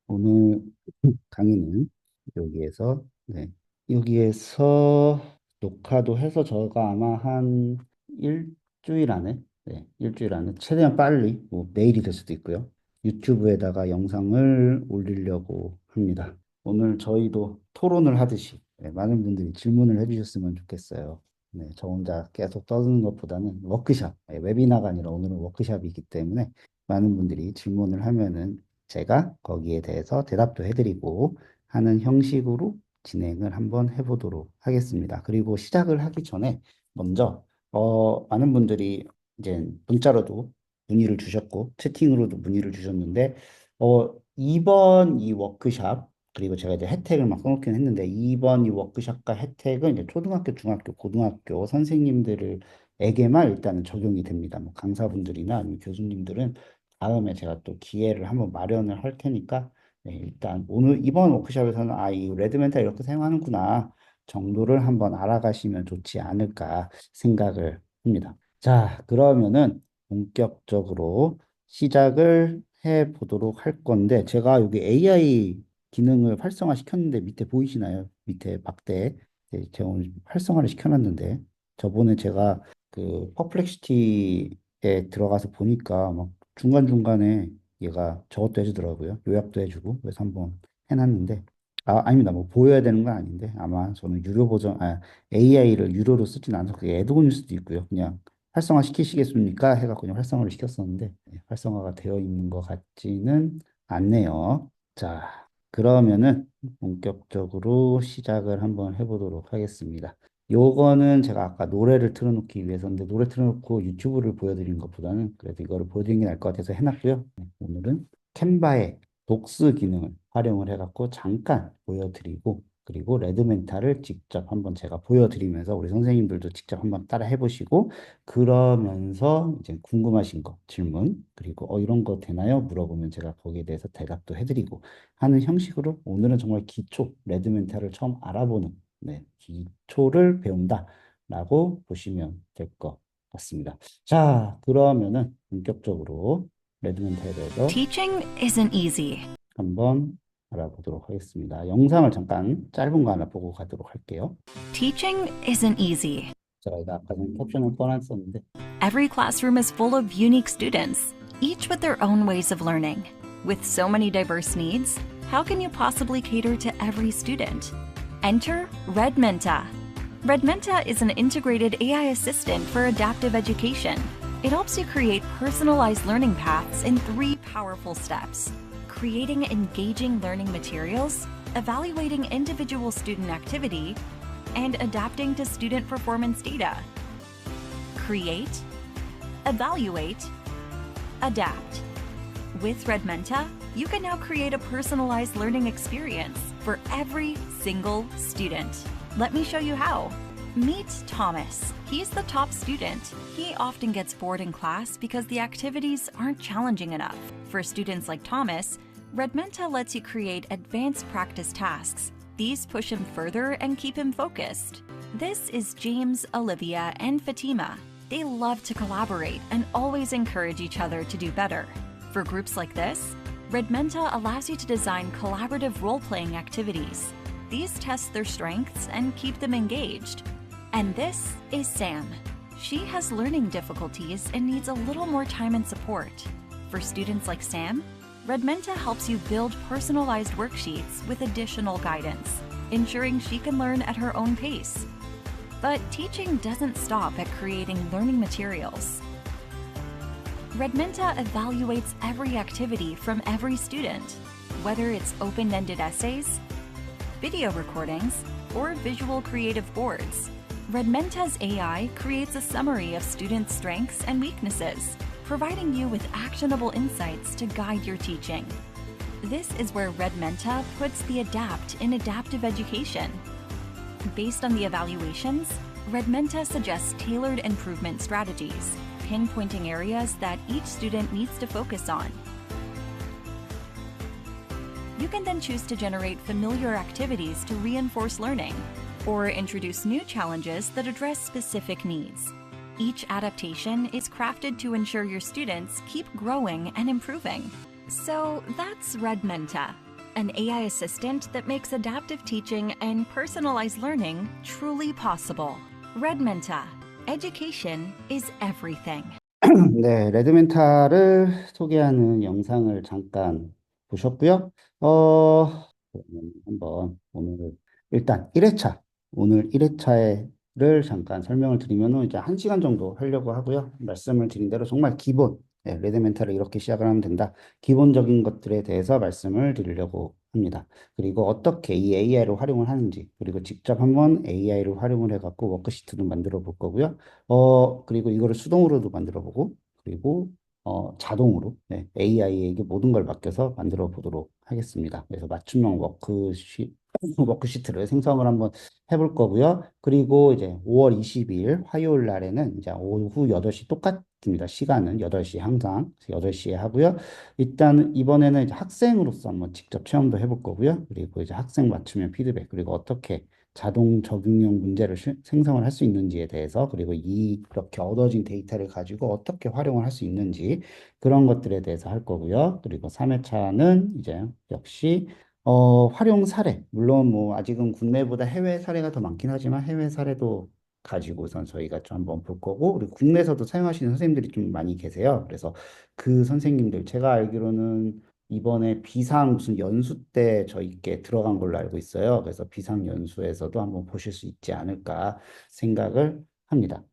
오늘 강의는 여기에서, 여기에서 녹화도 해서 저가 아마 한 일주일 안에, 일주일 안에 최대한 빨리, 뭐 내일이 될 수도 있고요. 유튜브에다가 영상을 올리려고 합니다. 오늘 저희도 토론을 하듯이 많은 분들이 질문을 해주셨으면 좋겠어요. 저 혼자 계속 떠드는 것보다는 워크샵, 웨비나가 아니라 오늘은 워크샵이기 때문에 많은 분들이 질문을 하면은 제가 거기에 대해서 대답도 해드리고 하는 형식으로 진행을 한번 해보도록 하겠습니다. 그리고 시작을 하기 전에 먼저 많은 분들이 이제 문자로도 문의를 주셨고 채팅으로도 문의를 주셨는데 이번 이 워크샵 그리고 제가 이제 혜택을 막 써놓긴 했는데 이번 이 워크샵과 혜택은 이제 초등학교, 중학교, 고등학교 선생님들에게만 일단은 적용이 됩니다. 뭐 강사분들이나 아니면 교수님들은 다음에 제가 또 기회를 한번 마련을 할 테니까 일단 오늘 이번 워크숍에서는 이 레드멘탈 이렇게 사용하는구나 정도를 한번 알아가시면 좋지 않을까 생각을 합니다. 자, 그러면은 본격적으로 시작을 해 보도록 할 건데 제가 여기 AI 기능을 활성화 시켰는데 밑에 보이시나요? 밑에 박대 제가 오늘 활성화를 시켜놨는데 저번에 제가 그 퍼플렉시티에 들어가서 보니까 막 중간중간에 얘가 저것도 해주더라고요. 요약도 해주고. 그래서 한번 해놨는데. 아닙니다. 뭐 보여야 되는 건 아닌데. 아마 저는 유료 버전, AI를 유료로 쓰진 않아서 그게 애드온일 수도 있고요. 그냥 활성화 시키시겠습니까? 해갖고 그냥 활성화를 시켰었는데, 활성화가 되어 있는 것 같지는 않네요. 자, 그러면은 본격적으로 시작을 한번 해보도록 하겠습니다. 요거는 제가 아까 노래를 틀어놓기 위해서인데 노래 틀어놓고 유튜브를 보여드린 것보다는 그래도 이거를 보여드리는 게 나을 것 같아서 해놨고요. 오늘은 캔바의 독스 기능을 활용을 해갖고 잠깐 보여드리고 그리고 레드멘탈을 직접 한번 제가 보여드리면서 우리 선생님들도 직접 한번 따라 해보시고 그러면서 이제 궁금하신 거 질문 그리고 이런 거 되나요? 물어보면 제가 거기에 대해서 대답도 해드리고 하는 형식으로 오늘은 정말 기초 레드멘탈을 처음 알아보는 기초를 배운다라고 보시면 될 것 같습니다. 자, 그러면은 본격적으로 레드멘탈에 대해서 Teaching isn't easy. 한번 알아보도록 하겠습니다. 영상을 잠깐 짧은 거 하나 보고 가도록 할게요. Teaching isn't easy. 제가 이거 아까 전 캡션을 꺼놨었는데 Every classroom is full of unique students, each with their own ways of learning. With so many diverse needs, how can you possibly cater to every student? Enter RedMenta. RedMenta is an integrated AI assistant for adaptive education. It helps you create personalized learning paths in 3 powerful steps: creating engaging learning materials, evaluating individual student activity, and adapting to student performance data. Create, evaluate, adapt. With RedMenta, you can now create a personalized learning experience for every single student. Let me show you how. Meet Thomas. He's the top student. He often gets bored in class because the activities aren't challenging enough. For students like Thomas, RedMenta lets you create advanced practice tasks. These push him further and keep him focused. This is James, Olivia, and Fatima. They love to collaborate and always encourage each other to do better. For groups like this, RedMenta allows you to design collaborative role-playing activities. These test their strengths and keep them engaged. And this is Sam. She has learning difficulties and needs a little more time and support. For students like Sam, RedMenta helps you build personalized worksheets with additional guidance, ensuring she can learn at her own pace. But teaching doesn't stop at creating learning materials. RedMenta evaluates every activity from every student, whether it's open-ended essays, video recordings, or visual creative boards. RedMenta's AI creates a summary of students' strengths and weaknesses, providing you with actionable insights to guide your teaching. This is where RedMenta puts the adapt in adaptive education. Based on the evaluations, RedMenta suggests tailored improvement strategies, pinpointing areas that each student needs to focus on. You can then choose to generate familiar activities to reinforce learning, or introduce new challenges that address specific needs. Each adaptation is crafted to ensure your students keep growing and improving. So that's RedMenta. an AI assistant that makes adaptive teaching and personalized learning truly possible. Redmenta. Education is everything. 네, 레드멘탈을 소개하는 영상을 잠깐 보셨고요. 어, 그러면 한번 오늘 일단 1회차, 오늘 1회차를 잠깐 설명을 드리면은 이제 1시간 정도 하려고 하고요. 말씀을 드린 대로 정말 기본, 네, 레드멘탈을 이렇게 시작을 하면 된다. 기본적인 것들에 대해서 말씀을 드리려고 합니다. 그리고 어떻게 이 AI를 활용을 하는지, 그리고 직접 한번 AI를 활용을 해갖고 워크시트도 만들어 볼 거고요. 그리고 이거를 수동으로도 만들어 보고, 그리고 자동으로 네, AI에게 모든 걸 맡겨서 만들어 보도록 하겠습니다. 그래서 맞춤형 워크시트를 생성을 한번 해볼 거고요. 그리고 이제 5월 22일 화요일 날에는 이제 오후 8시 똑같습니다. 시간은 8시 항상 8시에 하고요. 일단 이번에는 이제 학생으로서 한번 직접 체험도 해볼 거고요. 그리고 이제 학생 맞춤형 피드백, 그리고 어떻게 자동 적용형 문제를 생성을 할 수 있는지에 대해서, 그리고 이렇게 얻어진 데이터를 가지고 어떻게 활용을 할 수 있는지, 그런 것들에 대해서 할 거고요. 그리고 3회차는 이제 역시 활용 사례, 물론 뭐 아직은 국내보다 해외 사례가 더 많긴 하지만 해외 사례도 가지고선 저희가 좀 한번 볼 거고, 그리고 국내에서도 사용하시는 선생님들이 좀 많이 계세요. 그래서 그 선생님들, 제가 알기로는 이번에 비상 무슨 연수 때 저희께 들어간 걸로 알고 있어요. 그래서 비상 연수에서도 한번 보실 수 있지 않을까 생각을 합니다.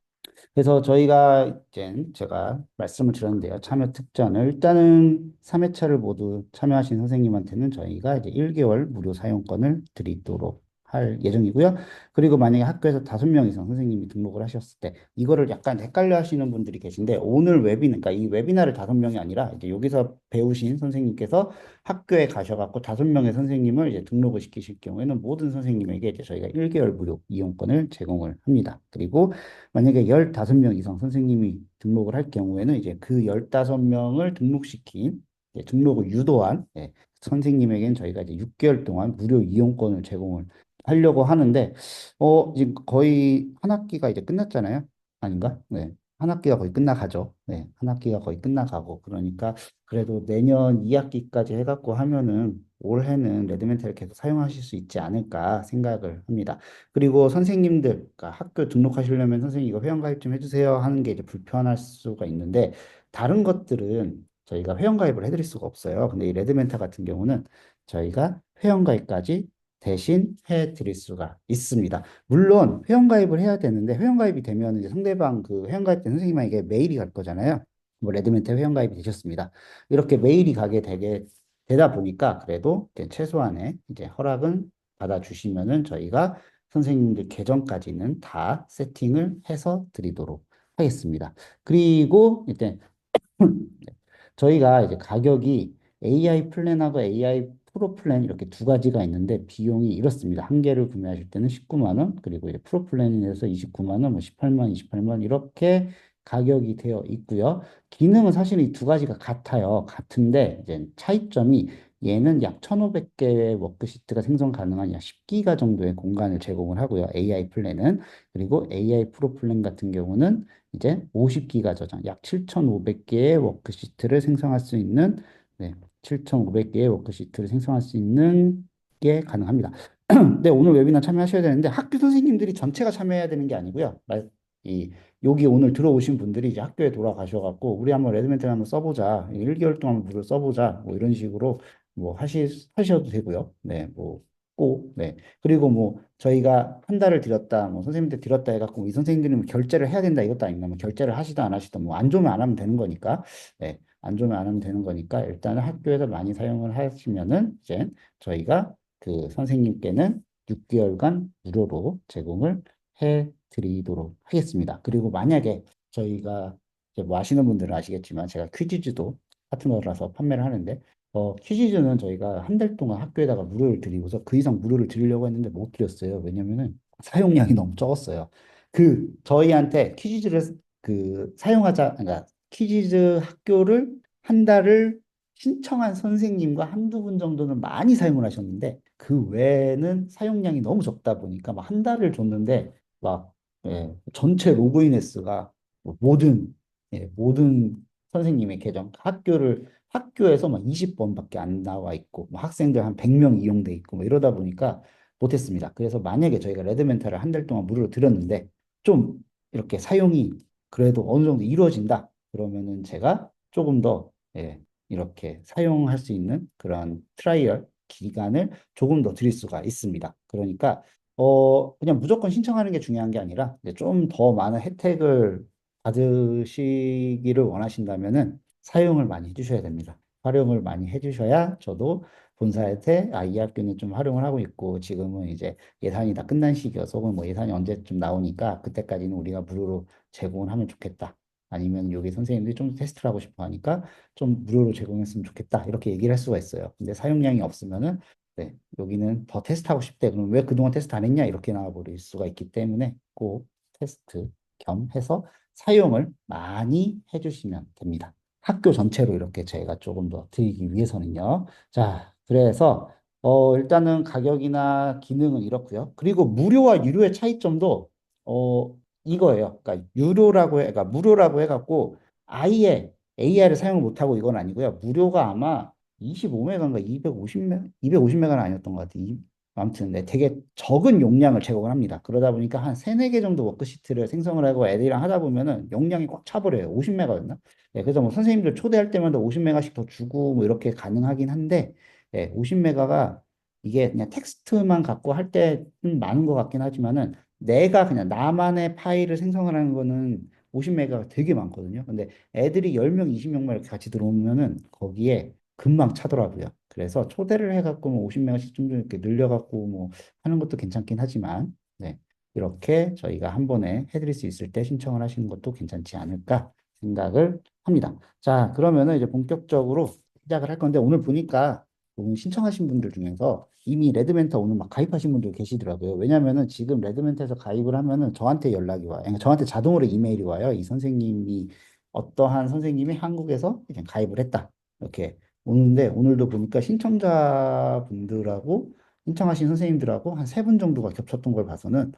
그래서 저희가 이제 제가 말씀을 드렸는데요. 참여 특전을 일단은 3회차를 모두 참여하신 선생님한테는 저희가 이제 1개월 무료 사용권을 드리도록 할 예정이고요. 그리고 만약에 학교에서 5명 이상 선생님이 등록을 하셨을 때 이거를 약간 헷갈려 하시는 분들이 계신데, 오늘 그러니까 이 웨비나를 5명이 아니라 이제 여기서 배우신 선생님께서 학교에 가셔갖고 5명의 선생님을 이제 등록을 시키실 경우에는 모든 선생님에게 이제 저희가 1개월 무료 이용권을 제공을 합니다. 그리고 만약에 15명 이상 선생님이 등록을 할 경우에는 이제 그 15명을 등록시킨, 등록을 유도한 선생님에게는 저희가 이제 6개월 동안 무료 이용권을 제공을 하려고 하는데, 지금 거의 한 학기가 이제 끝났잖아요. 아닌가? 네. 한 학기가 거의 끝나가죠. 네. 한 학기가 거의 끝나가고, 그러니까 그래도 내년 2학기까지 해갖고 하면은 올해는 레드멘탈을 계속 사용하실 수 있지 않을까 생각을 합니다. 그리고 선생님들, 그러니까 학교 등록하시려면 선생님 이거 회원가입 좀 해주세요 하는 게 이제 불편할 수가 있는데, 다른 것들은 저희가 회원가입을 해드릴 수가 없어요. 근데 이 레드멘탈 같은 경우는 저희가 회원가입까지 대신 해드릴 수가 있습니다. 물론 회원가입을 해야 되는데, 회원가입이 되면 이제 상대방 그 회원가입된 선생님에게 메일이 갈 거잖아요. 뭐 레드멘탈 회원가입이 되셨습니다. 이렇게 메일이 가게 되다 보니까 그래도 이제 최소한의 이제 허락은 받아주시면은 저희가 선생님들 계정까지는 다 세팅을 해서 드리도록 하겠습니다. 그리고 이제 저희가 이제 가격이 AI 플랜하고 AI 프로 플랜 이렇게 두 가지가 있는데, 비용이 이렇습니다. 한 개를 구매하실 때는 19만 원, 그리고 이제 프로 플랜에서 29만 원, 뭐 18만 원, 28만 원 이렇게 가격이 되어 있고요. 기능은 사실 이 두 가지가 같아요. 같은데 이제 차이점이, 얘는 약 1,500개의 워크시트가 생성 가능한 약 10기가 정도의 공간을 제공을 하고요. AI 플랜은. 그리고 AI 프로 플랜 같은 경우는 이제 50기가 저장, 약 7,500개의 워크시트를 생성할 수 있는, 네, 7,500개의 워크시트를 생성할 수 있는 게 가능합니다. 네, 오늘 웨비나 참여하셔야 되는데 학교 선생님들이 전체가 참여해야 되는 게 아니고요. 이 여기 오늘 들어오신 분들이 이제 학교에 돌아가셔갖고 우리 한번 레드멘트를 한번 써보자, 1개월 동안 무료 써보자, 뭐 이런 식으로 뭐 하셔도 되고요. 네, 뭐 꼭, 네. 그리고 뭐 저희가 한 달을 들였다, 뭐 선생님한테 들였다 해갖고 이 선생님들이 뭐 결제를 해야 된다 이것도 아닙니다. 뭐 결제를 하시든 안 하시든 뭐 안 좋으면 안 하면 되는 거니까, 네, 안 좋으면 안 하면 되는 거니까 일단은 학교에서 많이 사용을 하시면은 이제 저희가 그 선생님께는 6개월간 무료로 제공을 해드리도록 하겠습니다. 그리고 만약에 저희가 이제 뭐 아시는 분들은 아시겠지만 제가 퀴즈즈도 파트너라서 판매를 하는데, 퀴즈즈는 저희가 한 달 동안 학교에다가 무료를 드리고서 그 이상 무료를 드리려고 했는데 못 드렸어요. 왜냐면은 사용량이 너무 적었어요. 저희한테 퀴즈즈를 그러니까 퀴즈즈 학교를 한 달을 신청한 선생님과 한두 분 정도는 많이 사용을 하셨는데, 그 외에는 사용량이 너무 적다 보니까 막 한 달을 줬는데 막, 전체 로그인 횟수가 뭐 모든 선생님의 계정, 학교에서 막 20번밖에 안 나와 있고 뭐 학생들 한 100명 이용돼 있고 뭐 이러다 보니까 못했습니다. 그래서 만약에 저희가 레드멘탈을 한 달 동안 무료로 들었는데 좀 이렇게 사용이 그래도 어느 정도 이루어진다. 그러면은 제가 조금 더 예, 이렇게 사용할 수 있는 그런 트라이얼 기간을 조금 더 드릴 수가 있습니다. 그러니까 그냥 무조건 신청하는 게 중요한 게 아니라 좀 더 많은 혜택을 받으시기를 원하신다면은 사용을 많이 해주셔야 됩니다. 활용을 많이 해주셔야 저도 본사한테 이 학교는 좀 활용을 하고 있고 지금은 이제 예산이 다 끝난 시기여서 혹은 뭐 예산이 언제쯤 나오니까 그때까지는 우리가 무료로 제공을 하면 좋겠다. 아니면 여기 선생님들이 좀 테스트를 하고 싶어 하니까 좀 무료로 제공했으면 좋겠다. 이렇게 얘기를 할 수가 있어요. 근데 사용량이 없으면은 네, 여기는 더 테스트하고 싶대. 그럼 왜 그동안 테스트 안 했냐? 이렇게 나와버릴 수가 있기 때문에 꼭 테스트 겸 해서 사용을 많이 해주시면 됩니다. 학교 전체로 이렇게 저희가 조금 더 드리기 위해서는요. 자, 그래서 일단은 가격이나 기능은 이렇고요. 그리고 무료와 유료의 차이점도 이거예요. 그러니까 그러니까 무료라고 해갖고 아예 AI를 사용을 못하고 이건 아니고요. 무료가 아마 25메가인가 250메가는 아니었던 것 같아요. 아무튼 네, 되게 적은 용량을 제공을 합니다. 그러다 보니까 한 3, 4개 정도 워크시트를 생성을 하고 애들이랑 하다 보면은 용량이 꽉 차버려요. 50메가였나? 네, 그래서 뭐 선생님들 초대할 때마다 50메가씩 더 주고 뭐 이렇게 가능하긴 한데, 네, 50메가가 이게 그냥 텍스트만 갖고 할 때 많은 것 같긴 하지만은 내가 그냥 나만의 파일을 생성을 하는 거는 50메가가 되게 많거든요. 근데 애들이 10명, 20명만 이렇게 같이 들어오면은 거기에 금방 차더라고요. 그래서 초대를 해갖고 뭐 50메가씩 좀 이렇게 늘려갖고 뭐 하는 것도 괜찮긴 하지만, 네, 이렇게 저희가 한 번에 해드릴 수 있을 때 신청을 하시는 것도 괜찮지 않을까 생각을 합니다. 자, 그러면은 이제 본격적으로 시작을 할 건데 오늘 보니까 오늘 신청하신 분들 중에서 이미 레드멘터 오늘 막 가입하신 분들 계시더라고요. 왜냐면은 지금 레드멘터에서 가입을 하면은 저한테 연락이 와요. 그러니까 저한테 자동으로 이메일이 와요. 이 선생님이 어떠한 선생님이 한국에서 그냥 가입을 했다. 이렇게 오는데 오늘도 보니까 신청자분들하고 신청하신 선생님들하고 한 세 분 정도가 겹쳤던 걸 봐서는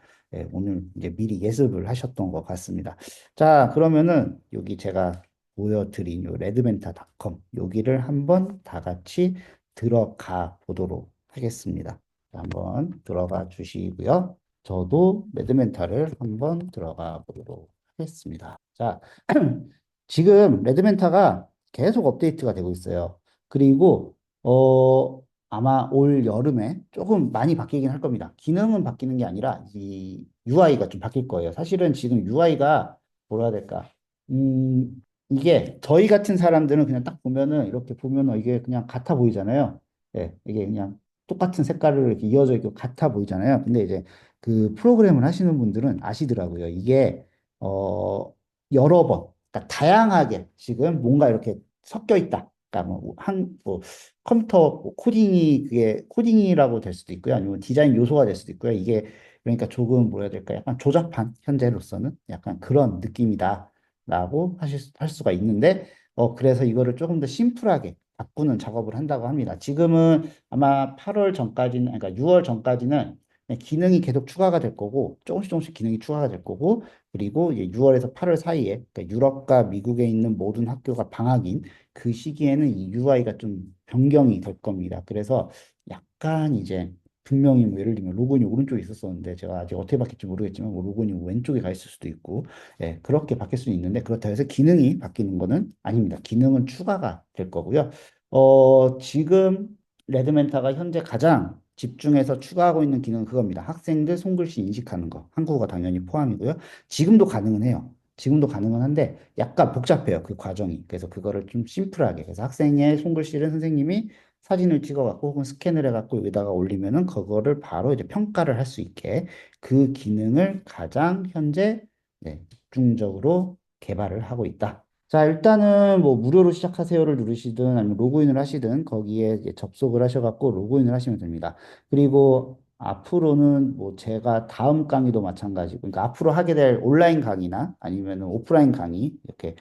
오늘 이제 미리 예습을 하셨던 것 같습니다. 자, 그러면은 여기 제가 보여드린 요 레드멘타닷컴 여기를 한번 다 같이 들어가 보도록 하겠습니다. 자, 한번 들어가 주시고요. 저도 레드멘타를 한번 들어가 보도록 하겠습니다. 자, 지금 레드멘타가 계속 업데이트가 되고 있어요. 그리고 아마 올 여름에 조금 많이 바뀌긴 할 겁니다. 기능은 바뀌는 게 아니라 이 UI가 좀 바뀔 거예요. 사실은 지금 UI가 뭐라 해야 될까? 이게 저희 같은 사람들은 그냥 딱 보면은 이렇게 보면은 이게 그냥 같아 보이잖아요. 예, 이게 그냥 똑같은 색깔로 이렇게 이어져 있고 같아 보이잖아요. 근데 이제 그 프로그램을 하시는 분들은 아시더라고요. 이게 어 여러 번, 그러니까 다양하게 지금 뭔가 이렇게 섞여 있다. 그러니까 뭐 컴퓨터 뭐 코딩이 그게 코딩이라고 될 수도 있고요. 아니면 디자인 요소가 될 수도 있고요. 이게 그러니까 조금 뭐라 해야 될까? 약간 조잡한 현재로서는 약간 그런 느낌이다라고 할 수가 있는데 그래서 이거를 조금 더 심플하게 바꾸는 작업을 한다고 합니다. 지금은 아마 8월 전까지는 그러니까 6월 전까지는 그냥 기능이 계속 추가가 될 거고 조금씩 조금씩 기능이 추가가 될 거고 그리고 이제 6월에서 8월 사이에 그러니까 유럽과 미국에 있는 모든 학교가 방학인 그 시기에는 이 UI가 좀 변경이 될 겁니다. 그래서 약간 이제 분명히 뭐 예를 들면 로그인이 오른쪽에 있었었는데 제가 아직 어떻게 바뀔지 모르겠지만 뭐 로그인이 왼쪽에 가 있을 수도 있고 예, 그렇게 바뀔 수 있는데 그렇다고 해서 기능이 바뀌는 거는 아닙니다. 기능은 추가가 될 거고요. 지금 레드멘타가 현재 가장 집중해서 추가하고 있는 기능은 그겁니다. 학생들 손글씨 인식하는 거. 한국어가 당연히 포함이고요. 지금도 가능은 해요. 지금도 가능은 한데 약간 복잡해요. 그 과정이. 그래서 그거를 좀 심플하게. 그래서 학생의 손글씨를 선생님이 사진을 찍어갖고 혹은 스캔을 해갖고 여기다가 올리면은 그거를 바로 이제 평가를 할 수 있게 그 기능을 가장 현재 네, 집중적으로 개발을 하고 있다. 자, 일단은 뭐 무료로 시작하세요를 누르시든 아니면 로그인을 하시든 거기에 이제 접속을 하셔갖고 로그인을 하시면 됩니다. 그리고 앞으로는 뭐 제가 다음 강의도 마찬가지고, 그러니까 앞으로 하게 될 온라인 강의나 아니면 오프라인 강의 이렇게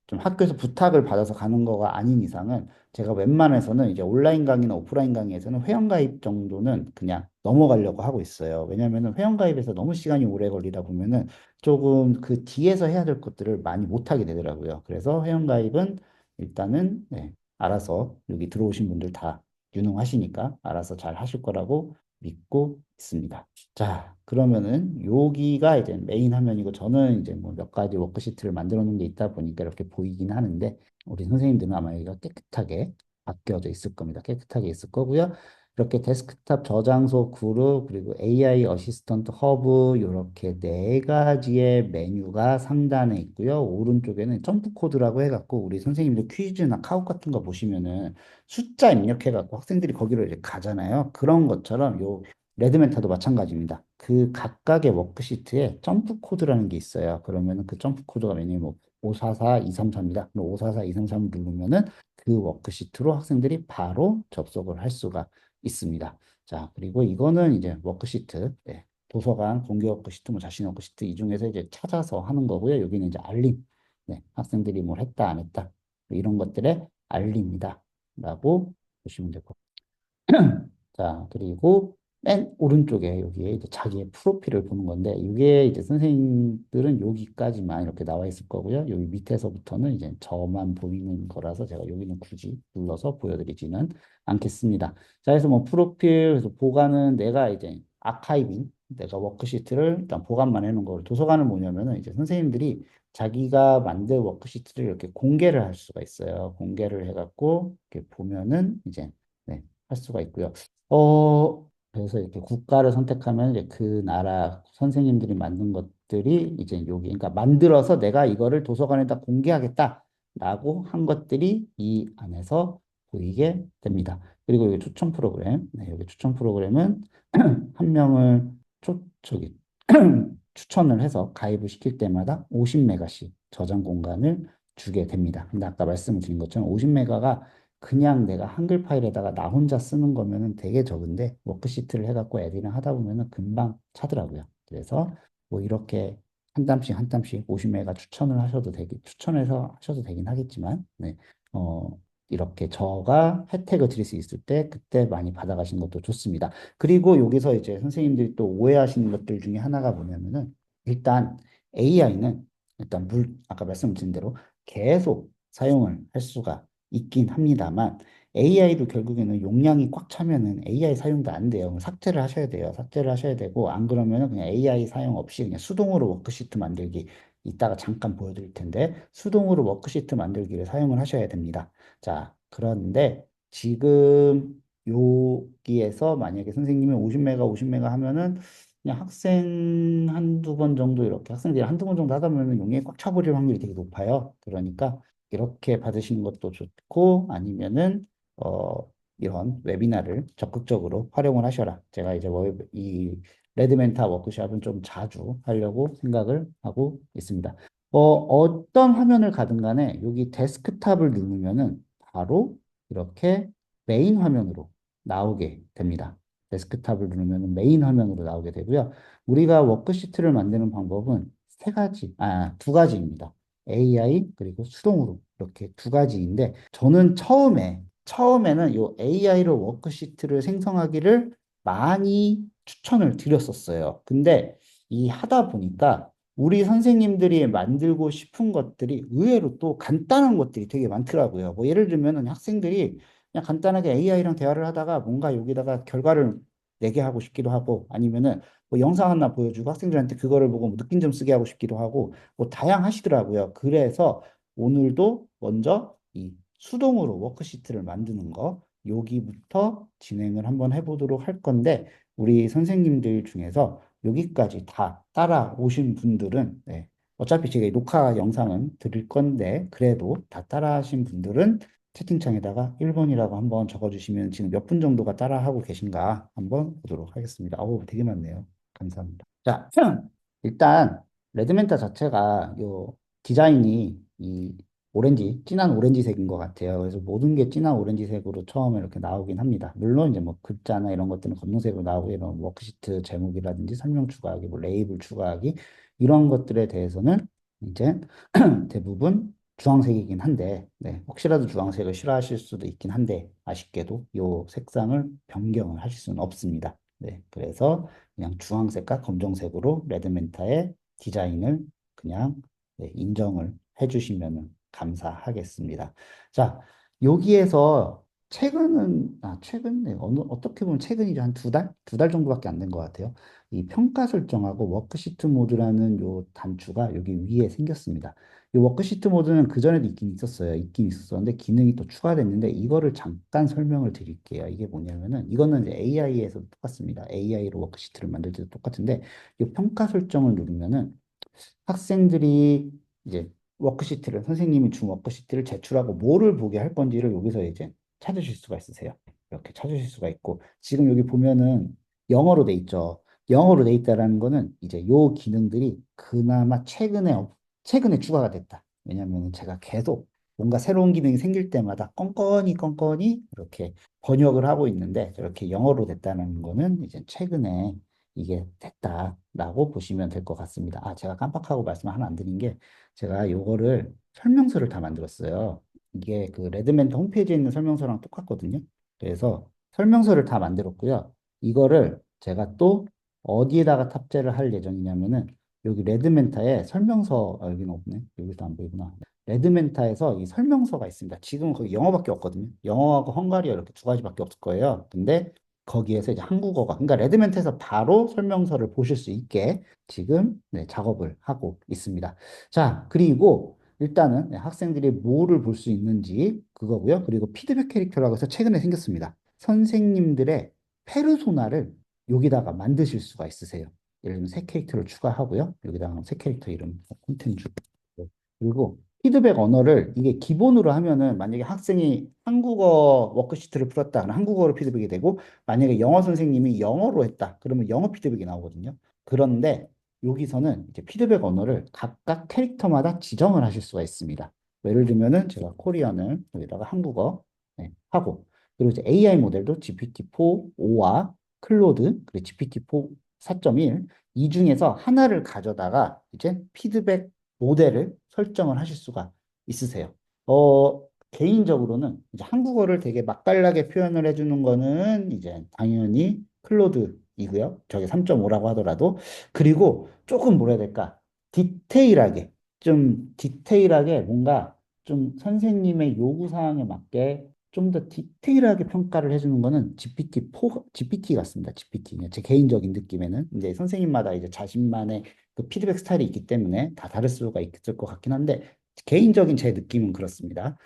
좀 학교에서 부탁을 받아서 가는 거가 아닌 이상은 제가 웬만해서는 이제 온라인 강의나 오프라인 강의에서는 회원가입 정도는 그냥 넘어가려고 하고 있어요. 왜냐면은 회원가입에서 너무 시간이 오래 걸리다 보면은 조금 그 뒤에서 해야 될 것들을 많이 못하게 되더라고요. 그래서 회원가입은 일단은 네, 알아서 여기 들어오신 분들 다 유능하시니까 알아서 잘 하실 거라고 믿고 있습니다. 자, 그러면은 여기가 이제 메인 화면이고 저는 이제 뭐 몇 가지 워크시트를 만들어 놓은 게 있다 보니까 이렇게 보이긴 하는데 우리 선생님들은 아마 여기가 깨끗하게 바뀌어져 있을 겁니다. 깨끗하게 있을 거고요. 이렇게 데스크탑 저장소 그룹 그리고 AI 어시스턴트 허브 이렇게 네 가지의 메뉴가 상단에 있고요. 오른쪽에는 점프 코드라고 해갖고 우리 선생님들 퀴즈나 카우 같은 거 보시면은 숫자 입력해갖고 학생들이 거기로 이제 가잖아요. 그런 것처럼 요 레드멘타도 마찬가지입니다. 그 각각의 워크시트에 점프 코드라는 게 있어요. 그러면은 그 점프 코드가 메뉴 뭐 544233입니다. 544233을 누르면은 그 워크시트로 학생들이 바로 접속을 할 수가 있습니다. 자, 그리고 이거는 이제 워크시트, 네, 도서관, 공개 워크시트, 뭐 자신 워크시트 이 중에서 이제 찾아서 하는 거고요. 여기는 이제 알림, 네, 학생들이 뭘 했다, 안 했다, 이런 것들의 알림이다. 라고 보시면 될 것 같아요. 자, 그리고 맨 오른쪽에 여기에 이제 자기의 프로필을 보는 건데, 이게 이제 선생님들은 여기까지만 이렇게 나와 있을 거고요. 여기 밑에서부터는 이제 저만 보이는 거라서 제가 여기는 굳이 눌러서 보여드리지는 않겠습니다. 자, 그래서 뭐 프로필, 그래서 보관은 내가 이제 아카이빙, 내가 워크시트를 일단 보관만 해놓은 거를 도서관은 뭐냐면은 이제 선생님들이 자기가 만든 워크시트를 이렇게 공개를 할 수가 있어요. 공개를 해갖고 이렇게 보면은 이제 네, 할 수가 있고요. 그래서 이렇게 국가를 선택하면 이제 그 나라 선생님들이 만든 것들이 이제 여기, 그러니까 만들어서 내가 이거를 도서관에다 공개하겠다라고 한 것들이 이 안에서 보이게 됩니다. 그리고 여기 추천 프로그램, 네, 여기 추천 프로그램은 한 명을 저기 추천을 해서 가입을 시킬 때마다 50메가씩 저장 공간을 주게 됩니다. 근데 아까 말씀을 드린 것처럼 50메가가 그냥 내가 한글 파일에다가 나 혼자 쓰는 거면은 되게 적은데 워크시트를 해갖고 애들이랑 하다 보면은 금방 차더라고요. 그래서 뭐 이렇게 한 땀씩 한 땀씩 50메가 추천해서 하셔도 되긴 하겠지만, 네, 어, 이렇게 저가 혜택을 드릴 수 있을 때 그때 많이 받아가시는 것도 좋습니다. 그리고 여기서 이제 선생님들이 또 오해하시는 것들 중에 하나가 뭐냐면은 일단 AI는 일단 아까 말씀드린 대로 계속 사용을 할 수가 있긴 합니다만 AI도 결국에는 용량이 꽉 차면은 AI 사용도 안 돼요. 삭제를 하셔야 돼요. 삭제를 하셔야 되고 안 그러면은 그냥 AI 사용 없이 그냥 수동으로 워크시트 만들기 이따가 잠깐 보여드릴 텐데 수동으로 워크시트 만들기를 사용을 하셔야 됩니다. 자, 그런데 지금 여기에서 만약에 선생님이 50메가, 50메가 하면은 그냥 학생 한두 번 정도 이렇게 학생들이 한두 번 정도 하다 보면 용량이 꽉 차버릴 확률이 되게 높아요. 그러니까 이렇게 받으시는 것도 좋고 아니면은 이런 웨비나를 적극적으로 활용을 하셔라. 제가 이제 이 레드멘타 워크숍은 좀 자주 하려고 생각을 하고 있습니다. 어떤 화면을 가든 간에 여기 데스크탑을 누르면은 바로 이렇게 메인 화면으로 나오게 됩니다. 데스크탑을 누르면 메인 화면으로 나오게 되고요. 우리가 워크시트를 만드는 방법은 두 가지입니다. AI 그리고 수동으로 이렇게 두 가지인데 저는 처음에는 이 AI로 워크시트를 생성하기를 많이 추천을 드렸었어요. 근데 이 하다 보니까 우리 선생님들이 만들고 싶은 것들이 의외로 또 간단한 것들이 되게 많더라고요. 뭐 예를 들면 학생들이 그냥 간단하게 AI랑 대화를 하다가 뭔가 여기다가 결과를 내게 하고 싶기도 하고 아니면은 뭐 영상 하나 보여주고 학생들한테 그거를 보고 뭐 느낀 점 쓰게 하고 싶기도 하고 뭐 다양하시더라고요. 그래서 오늘도 먼저 이 수동으로 워크시트를 만드는 거 여기부터 진행을 한번 해보도록 할 건데 우리 선생님들 중에서 여기까지 다 따라오신 분들은 네, 어차피 제가 이 녹화 영상은 드릴 건데 그래도 다 따라하신 분들은 채팅창에다가 1번이라고 한번 적어주시면 지금 몇 분 정도가 따라하고 계신가 한번 보도록 하겠습니다. 어우, 되게 많네요. 감사합니다. 자, 일단 레드멘타 자체가 요 디자인이 이 진한 오렌지색인 것 같아요. 그래서 모든 게 진한 오렌지색으로 처음에 이렇게 나오긴 합니다. 물론 이제 뭐 글자나 이런 것들은 검정색으로 나오고 이런 워크시트 제목이라든지 설명 추가하기, 뭐 레이블 추가하기 이런 것들에 대해서는 이제 대부분 주황색이긴 한데, 네, 혹시라도 주황색을 싫어하실 수도 있긴 한데, 아쉽게도 이 색상을 변경을 하실 수는 없습니다. 네, 그래서 그냥 주황색과 검정색으로 레드멘타의 디자인을 그냥 네, 인정을 해주시면 감사하겠습니다. 자, 여기에서 최근, 네, 어떻게 보면 최근이죠. 한 두 달 정도밖에 안 된 것 같아요. 이 평가 설정하고 워크시트 모드라는 요 단추가 여기 위에 생겼습니다. 이 워크시트 모드는 그전에도 있긴 있었어요. 있긴 있었었는데 기능이 또 추가됐는데 이거를 잠깐 설명을 드릴게요. 이게 뭐냐면은 이거는 이제 AI에서 똑같습니다. AI로 워크시트를 만들 때도 똑같은데 이 평가 설정을 누르면은 학생들이 이제 선생님이 준 워크시트를 제출하고 뭐를 보게 할 건지를 여기서 이제 찾으실 수가 있으세요. 이렇게 찾으실 수가 있고, 지금 여기 보면은 영어로 돼 있죠. 영어로 돼 있다라는 거는 이제 요 기능들이 그나마 최근에 추가가 됐다. 왜냐면 제가 계속 뭔가 새로운 기능이 생길 때마다 껌껌이 이렇게 번역을 하고 있는데, 이렇게 영어로 됐다는 거는 이제 최근에 이게 됐다라고 보시면 될 것 같습니다. 아, 제가 깜빡하고 말씀 하나 안 드린 게 제가 요거를 설명서를 다 만들었어요. 이게 그 레드멘트 홈페이지에 있는 설명서랑 똑같거든요. 그래서 설명서를 다 만들었고요. 이거를 제가 또 어디에다가 탑재를 할 예정이냐면은 여기 레드멘타에 설명서, 여기는 없네. 여기도 안 보이구나. 레드멘타에서 이 설명서가 있습니다. 지금 거기 영어밖에 없거든요. 영어하고 헝가리어 이렇게 두 가지밖에 없을 거예요. 근데 거기에서 이제 한국어가, 그러니까 레드멘트에서 바로 설명서를 보실 수 있게 지금 네, 작업을 하고 있습니다. 자, 그리고 일단은 네, 학생들이 뭐를 볼 수 있는지 그거고요. 그리고 피드백 캐릭터라고 해서 최근에 생겼습니다. 선생님들의 페르소나를 여기다가 만드실 수가 있으세요. 예를 들면 새 캐릭터를 추가하고요. 여기다가 새 캐릭터 이름, 콘텐츠. 그리고 피드백 언어를 이게 기본으로 하면은 만약에 학생이 한국어 워크시트를 풀었다. 그럼 한국어로 피드백이 되고 만약에 영어 선생님이 영어로 했다. 그러면 영어 피드백이 나오거든요. 그런데 여기서는 이제 피드백 언어를 각각 캐릭터마다 지정을 하실 수가 있습니다. 예를 들면은 제가 코리안을 여기다가 한국어 네, 하고 그리고 이제 AI 모델도 GPT-4, 5와 클로드 그리고 GPT-4 4.1 이 중에서 하나를 가져다가 이제 피드백 모델을 설정을 하실 수가 있으세요. 개인적으로는 이제 한국어를 되게 맛깔나게 표현을 해주는 거는 이제 당연히 클로드이고요. 저게 3.5라고 하더라도. 그리고 조금 뭐라 해야 될까? 디테일하게, 좀 디테일하게 뭔가 좀 선생님의 요구사항에 맞게 좀 더 디테일하게 평가를 해주는 거는 GPT 같습니다. GPT. 제 개인적인 느낌에는. 이제 선생님마다 이제 자신만의 그 피드백 스타일이 있기 때문에 다 다를 수가 있을 것 같긴 한데, 개인적인 제 느낌은 그렇습니다.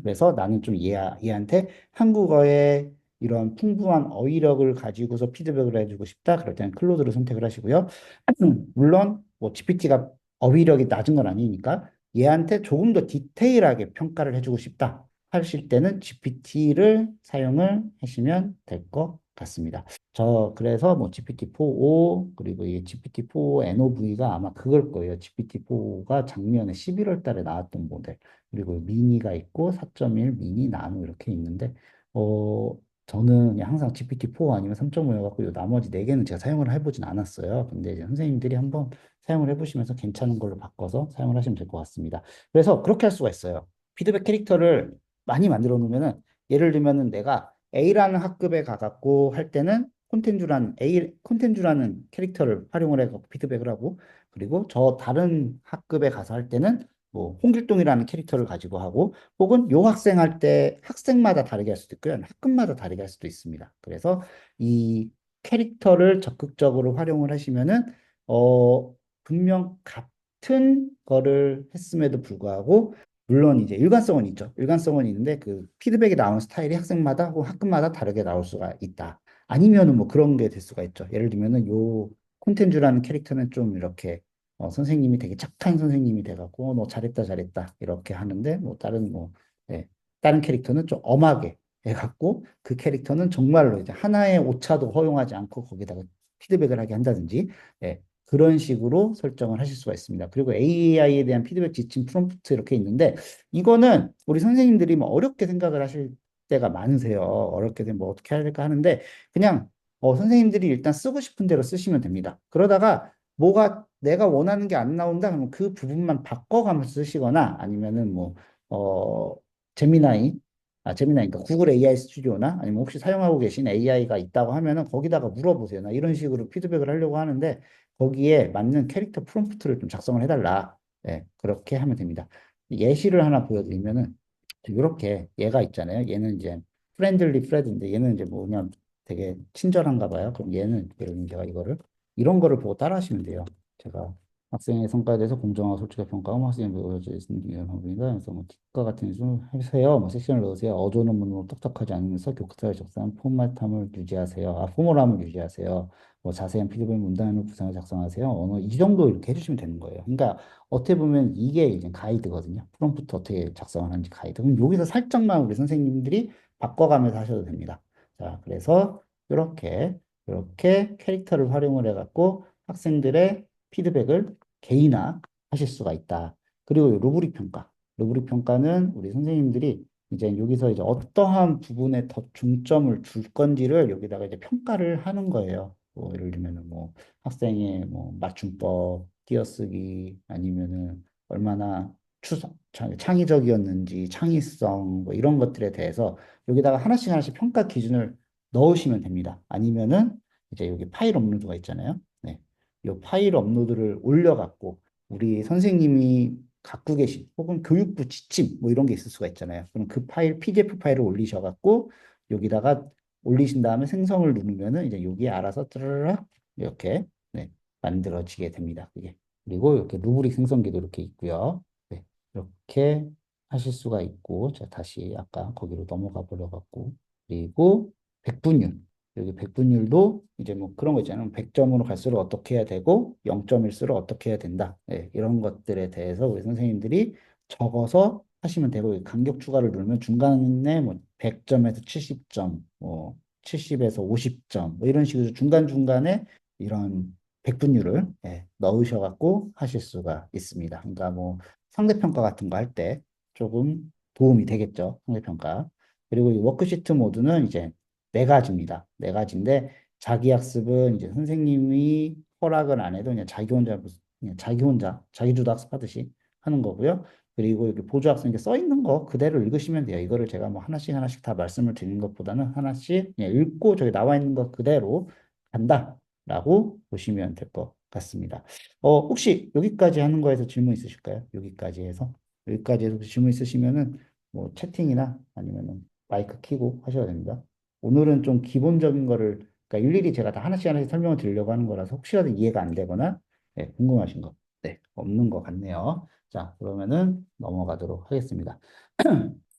그래서 나는 좀 얘한테 한국어의 이런 풍부한 어휘력을 가지고서 피드백을 해주고 싶다. 그럴 때는 클로드를 선택을 하시고요. 물론 뭐 GPT가 어휘력이 낮은 건 아니니까 얘한테 조금 더 디테일하게 평가를 해주고 싶다 하실 때는 GPT를 사용을 하시면 될 것 같습니다. 그래서 뭐 GPT-4o 그리고 이 GPT-4 NOV가 아마 그걸 거예요. GPT-4가 작년에 11월 달에 나왔던 모델. 그리고 미니가 있고 4.1 미니 나노 이렇게 있는데 어 저는 그냥 항상 GPT-4 아니면 3.5여갖고 요 나머지 4개는 제가 사용을 해보진 않았어요. 근데 이제 선생님들이 한번 사용을 해보시면서 괜찮은 걸로 바꿔서 사용을 하시면 될 것 같습니다. 그래서 그렇게 할 수가 있어요. 피드백 캐릭터를 많이 만들어 놓으면은 예를 들면은 내가 A라는 학급에 가갖고 할 때는 콘텐주라는 캐릭터를 활용을 해서 피드백을 하고 그리고 저 다른 학급에 가서 할 때는 뭐 홍길동이라는 캐릭터를 가지고 하고 혹은 요 학생 할 때 학생마다 다르게 할 수도 있고요. 학급마다 다르게 할 수도 있습니다. 그래서 이 캐릭터를 적극적으로 활용을 하시면은 분명 같은 거를 했음에도 불구하고 물론 이제 일관성은 있죠. 일관성은 있는데 그 피드백이 나오는 스타일이 학생마다 혹은 학급마다 다르게 나올 수가 있다. 아니면은 뭐 그런 게 될 수가 있죠. 예를 들면은 요 콘텐츠라는 캐릭터는 좀 이렇게 선생님이 되게 착한 선생님이 돼갖고 너 잘했다 잘했다 이렇게 하는데 뭐 예, 다른 캐릭터는 좀 엄하게 해갖고 그 캐릭터는 정말로 이제 하나의 오차도 허용하지 않고 거기다가 피드백을 하게 한다든지 예, 그런 식으로 설정을 하실 수가 있습니다. 그리고 AI에 대한 피드백 지침 프롬프트 이렇게 있는데 이거는 우리 선생님들이 뭐 어렵게 생각을 하실 때가 많으세요. 어렵게 되면 뭐 어떻게 해야 될까 하는데 그냥 선생님들이 일단 쓰고 싶은 대로 쓰시면 됩니다. 그러다가 뭐가 내가 원하는 게 안 나온다 그러면 그 부분만 바꿔가면서 쓰시거나 아니면은 뭐 어, 제미나이 그러니까 구글 AI 스튜디오나 아니면 혹시 사용하고 계신 AI가 있다고 하면은 거기다가 물어보세요. 나 이런 식으로 피드백을 하려고 하는데 거기에 맞는 캐릭터 프롬프트를 좀 작성을 해달라. 네, 그렇게 하면 됩니다. 예시를 하나 보여드리면은 이렇게 얘가 있잖아요. 얘는 이제 프렌들리 프레드인데 얘는 이제 뭐 그냥 되게 친절한가 봐요. 그럼 얘는 예를 들면 제가 이거를 이런 거를 보고 따라 하시면 돼요. 제가 학생의 성과에 대해서 공정하고 솔직하게 평가하고 학생이 보여줄 수 있는 방법입니다. 그래서 뭐 팁과 같은 좀 해주세요. 뭐 섹션을 넣으세요. 어조는 뭐 똑똑하지 않으면서 교과서에 적당한 포맷함을 유지하세요. 포멀함을 유지하세요. 뭐 자세한 피드백 문단을 구성해 작성하세요. 언어 이 정도 이렇게 해주시면 되는 거예요. 그러니까 어떻게 보면 이게 이제 가이드거든요. 프롬프트 어떻게 작성하는지 가이드. 그럼 여기서 살짝만 우리 선생님들이 바꿔가면서 하셔도 됩니다. 자, 그래서 이렇게 캐릭터를 활용을 해갖고 학생들의 피드백을 개인화 하실 수가 있다. 그리고 루브릭 평가. 루브릭 평가는 우리 선생님들이 이제 여기서 이제 어떠한 부분에 더 중점을 줄 건지를 여기다가 이제 평가를 하는 거예요. 뭐 예를 들면은 뭐 학생의 뭐 맞춤법, 띄어쓰기 아니면은 얼마나 창의적이었는지, 창의성 뭐 이런 것들에 대해서 여기다가 하나씩 하나씩 평가 기준을 넣으시면 됩니다. 아니면은 이제 여기 파일 업로드가 있잖아요. 네. 이 파일 업로드를 올려갖고 우리 선생님이 갖고 계신 혹은 교육부 지침 뭐 이런 게 있을 수가 있잖아요. 그럼 그 파일 PDF 파일을 올리셔갖고 여기다가 올리신 다음에 생성을 누르면은 이제 여기에 알아서 뜨르르 이렇게 네, 만들어지게 됩니다. 그게. 그리고 이렇게 루브릭 생성기도 이렇게 있고요. 네, 이렇게 하실 수가 있고, 자, 다시 아까 거기로 넘어가 버려 갖고, 그리고 백분율. 여기 백분율도 이제 뭐 그런 거 있잖아요. 100점으로 갈수록 어떻게 해야 되고, 0점일수록 어떻게 해야 된다. 네, 이런 것들에 대해서 우리 선생님들이 적어서 하시면 되고, 간격 추가를 누르면 중간에 뭐 100점에서 70점, 뭐 70에서 50점, 뭐 이런 식으로 중간중간에 이런 백분율을 넣으셔갖고 하실 수가 있습니다. 그러니까 뭐 상대평가 같은 거 할 때 조금 도움이 되겠죠. 상대평가. 그리고 이 워크시트 모드는 이제 네 가지입니다. 네 가지인데 자기 학습은 이제 선생님이 허락을 안 해도 그냥 자기 혼자 자기주도 학습하듯이 하는 거고요. 그리고 여기 보조 학생께 써 있는 거 그대로 읽으시면 돼요. 이거를 제가 뭐 하나씩 하나씩 다 말씀을 드리는 것보다는 하나씩 그냥 읽고 저기 나와 있는 거 그대로 간다라고 보시면 될 것 같습니다. 혹시 여기까지 하는 거에서 질문 있으실까요? 여기까지 해서 질문 있으시면은 뭐 채팅이나 아니면은 마이크 켜고 하셔야 됩니다. 오늘은 좀 기본적인 거를 그러니까 일일이 제가 다 하나씩 하나씩 설명을 드리려고 하는 거라서 혹시라도 이해가 안 되거나 궁금하신 거 없는 것 같네요. 자, 그러면은 넘어가도록 하겠습니다.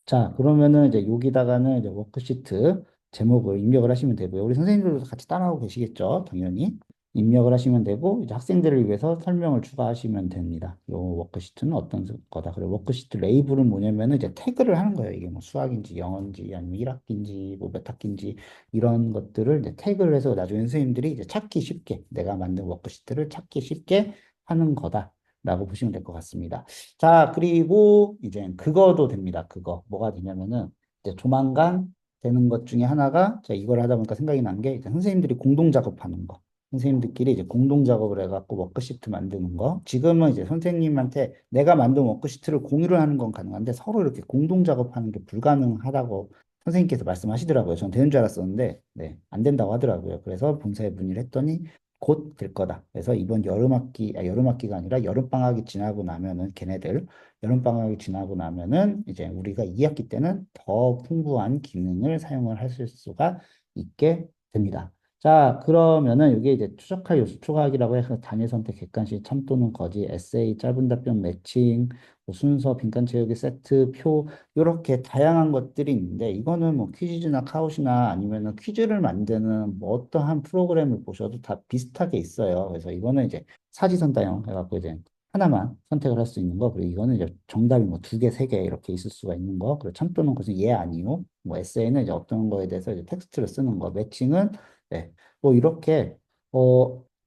자, 그러면은 이제 여기다가는 이제 워크시트 제목을 입력을 하시면 되고요. 우리 선생님들도 같이 따라하고 계시겠죠? 당연히. 입력을 하시면 되고, 이제 학생들을 위해서 설명을 추가하시면 됩니다. 요 워크시트는 어떤 거다. 그리고 워크시트 레이블은 뭐냐면은 이제 태그를 하는 거예요. 이게 뭐 수학인지 영어인지 아니면 1학기인지 뭐 몇 학기인지 이런 것들을 이제 태그를 해서 나중에 선생님들이 이제 찾기 쉽게 내가 만든 워크시트를 찾기 쉽게 하는 거다라고 보시면 될 것 같습니다. 자, 그리고 이제 그거도 됩니다. 그거. 뭐가 되냐면은 이제 조만간 되는 것 중에 하나가 제가 이걸 하다 보니까 생각이 난 게 선생님들이 공동 작업하는 거. 선생님들끼리 이제 공동 작업을 해갖고 워크시트 만드는 거. 지금은 이제 선생님한테 내가 만든 워크시트를 공유를 하는 건 가능한데 서로 이렇게 공동 작업하는 게 불가능하다고 선생님께서 말씀하시더라고요. 전 되는 줄 알았었는데, 네, 안 된다고 하더라고요. 그래서 본사에 문의를 했더니 곧 될 거다. 그래서 이번 여름학기가 아니라 여름방학이 지나고 나면은 걔네들 여름방학이 지나고 나면은 이제 우리가 2학기 때는 더 풍부한 기능을 사용을 하실 수가 있게 됩니다. 자, 그러면은 이게 이제 추적할 요소 초과하기라고 해서 단위 선택, 객관식, 참 또는 거짓, 에세이, 짧은 답변 매칭, 뭐 순서, 빈칸 채우기 세트, 표 이렇게 다양한 것들이 있는데 이거는 뭐 퀴즈나 카웃이나 아니면은 퀴즈를 만드는 뭐 어떠한 프로그램을 보셔도 다 비슷하게 있어요. 그래서 이거는 이제 사지선다형 해갖고 이제 하나만 선택을 할 수 있는 거 그리고 이거는 이제 정답이 뭐 두 개, 세 개 이렇게 있을 수가 있는 거 그리고 참 또는 것은 예, 아니요 뭐 에세이는 이제 어떤 거에 대해서 이제 텍스트를 쓰는 거 매칭은 네, 뭐 이렇게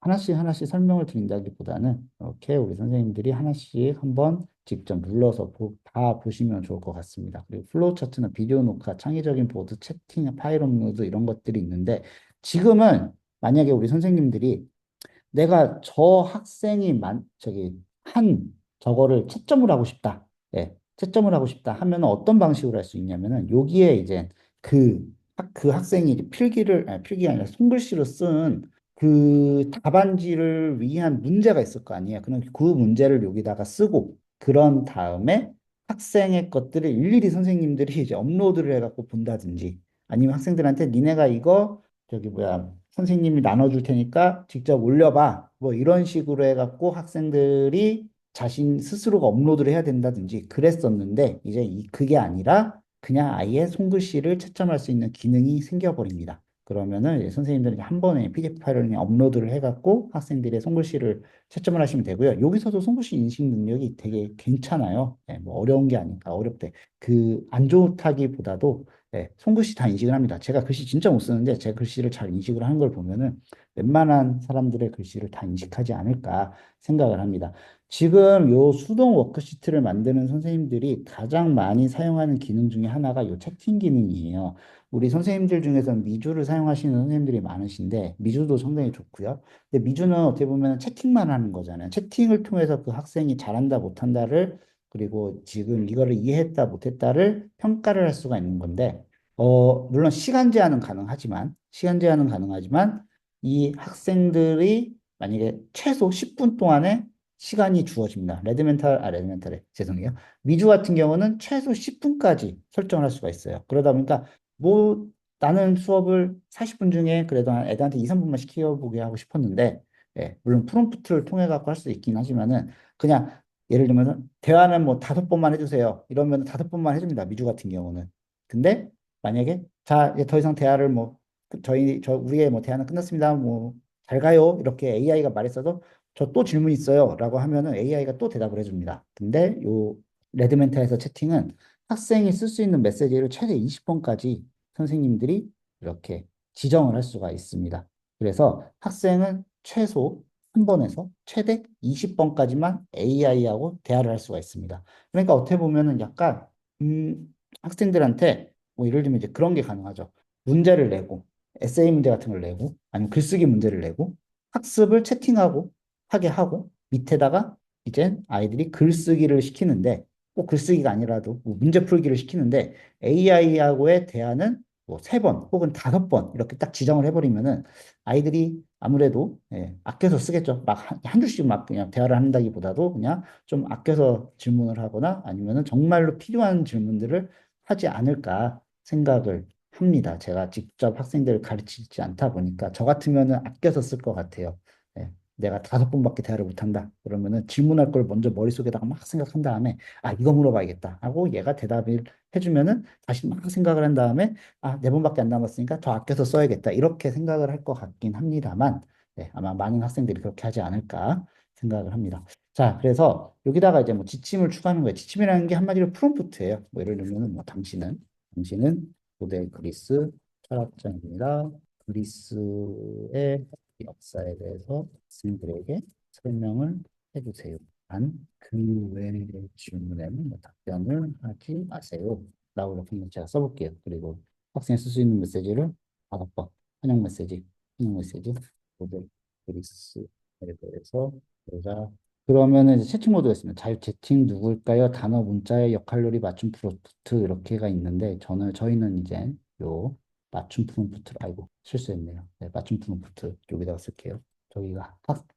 하나씩 하나씩 설명을 드린다기보다는 이렇게 우리 선생님들이 하나씩 한번 직접 눌러서 다 보시면 좋을 것 같습니다. 그리고 플로우 차트나 비디오 녹화, 창의적인 보드, 채팅, 파일 업로드 이런 것들이 있는데 지금은 만약에 우리 선생님들이 내가 저 학생이 한 저거를 채점을 하고 싶다. 예, 채점을 하고 싶다 하면 어떤 방식으로 할 수 있냐면은 여기에 이제 그, 그 학생이 이제 필기가 아니라 손글씨로 쓴 그 답안지를 위한 문제가 있을 거 아니에요. 그럼 그 문제를 여기다가 쓰고 그런 다음에 학생의 것들을 일일이 선생님들이 이제 업로드를 해갖고 본다든지 아니면 학생들한테 니네가 이거 저기 뭐야 선생님이 나눠줄 테니까 직접 올려봐 뭐 이런 식으로 해갖고 학생들이 자신 스스로가 업로드를 해야 된다든지 그랬었는데 이제 그게 아니라 그냥 아예 손글씨를 채점할 수 있는 기능이 생겨버립니다. 그러면은 이제 선생님들이 한 번에 PDF 파일을 그냥 업로드를 해갖고 학생들의 손글씨를 채점을 하시면 되고요. 여기서도 손글씨 인식 능력이 되게 괜찮아요. 예, 뭐 어려운 게 아니까 어렵대. 그 안 좋다기보다도 예, 손글씨 다 인식을 합니다. 제가 글씨 진짜 못 쓰는데 제 글씨를 잘 인식을 하는 걸 보면은 웬만한 사람들의 글씨를 다 인식하지 않을까 생각을 합니다. 지금 요 수동 워크시트를 만드는 선생님들이 가장 많이 사용하는 기능 중에 하나가 요 채팅 기능이에요. 우리 선생님들 중에서는 미주를 사용하시는 선생님들이 많으신데 미주도 상당히 좋고요. 근데 미주는 어떻게 보면 채팅만 하는 거잖아요. 채팅을 통해서 그 학생이 잘한다 못한다를 그리고 지금 이거를 이해했다 못했다를 평가를 할 수가 있는 건데 물론 시간 제한은 가능하지만 이 학생들이 만약에 최소 10분 동안의 시간이 주어집니다. 레드멘탈에 죄송해요. 미주 같은 경우는 최소 10분까지 설정을 할 수가 있어요. 그러다 보니까 뭐 나는 수업을 40분 중에 그래도 애들한테 2, 3분만 시켜보게 하고 싶었는데 예, 물론 프롬프트를 통해 갖고 할 수 있긴 하지만은 그냥 예를 들면 대화는 뭐 5번만 해주세요. 이러면 5번만 해줍니다. 미주 같은 경우는. 근데 만약에 자 이제 더 이상 대화를 뭐 우리의 뭐 대화는 끝났습니다. 뭐 잘 가요. 이렇게 AI가 말했어도 저 또 질문 있어요라고 하면은 AI가 또 대답을 해줍니다. 근데 요 레드멘타에서 채팅은 학생이 쓸 수 있는 메시지를 최대 20번까지 선생님들이 이렇게 지정을 할 수가 있습니다. 그래서 학생은 최소 한 번에서 최대 20번까지만 AI하고 대화를 할 수가 있습니다. 그러니까 어떻게 보면은 약간 학생들한테 뭐 예를 들면 이제 그런 게 가능하죠. 문제를 내고 에세이 문제 같은 걸 내고 아니면 글쓰기 문제를 내고 학습을 채팅하고 하게 하고 밑에다가 이제 아이들이 글쓰기를 시키는데 꼭 글쓰기가 아니라도 뭐 문제 풀기를 시키는데 AI하고의 대화는 뭐 3번 혹은 5번 이렇게 딱 지정을 해버리면은 아이들이 아무래도 예, 아껴서 쓰겠죠. 막 한 줄씩 막 그냥 대화를 한다기보다도 그냥 좀 아껴서 질문을 하거나 아니면은 정말로 필요한 질문들을 하지 않을까 생각을 합니다. 제가 직접 학생들을 가르치지 않다 보니까 저 같으면은 아껴서 쓸 것 같아요. 예, 내가 5번밖에 대화를 못한다. 그러면은 질문할 걸 먼저 머릿속에다가 막 생각한 다음에 아 이거 물어봐야겠다 하고 얘가 대답을 해주면은 다시 막 생각을 한 다음에 아 4번밖에 안 남았으니까 더 아껴서 써야겠다. 이렇게 생각을 할 것 같긴 합니다만 네, 아마 많은 학생들이 그렇게 하지 않을까 생각을 합니다. 자, 그래서 여기다가 이제 뭐 지침을 추가하는 거예요. 지침이라는 게 한마디로 프롬프트예요. 뭐 예를 들면은 뭐 당신은 고대 그리스 철학자입니다. 그리스의 역사에 대해서 학생들에게 설명을 해주세요. 단, 그 외의 질문에는 뭐 답변을 하지 마세요. 라고 이렇게 제가 써볼게요. 그리고 학생이 쓸 수 있는 메시지를 5번. 환영 메시지, 고대 그리스에 대해서 보자. 그러면은 이제 채팅 모드가 있습니다. 자유 채팅 누굴까요? 단어 문자의 역할놀이 맞춤 프롬프트 이렇게가 있는데 저희는 이제 요 맞춤 프롬프트를 아이고 실수했네요. 네, 맞춤 프롬프트 여기다가 쓸게요. 저기가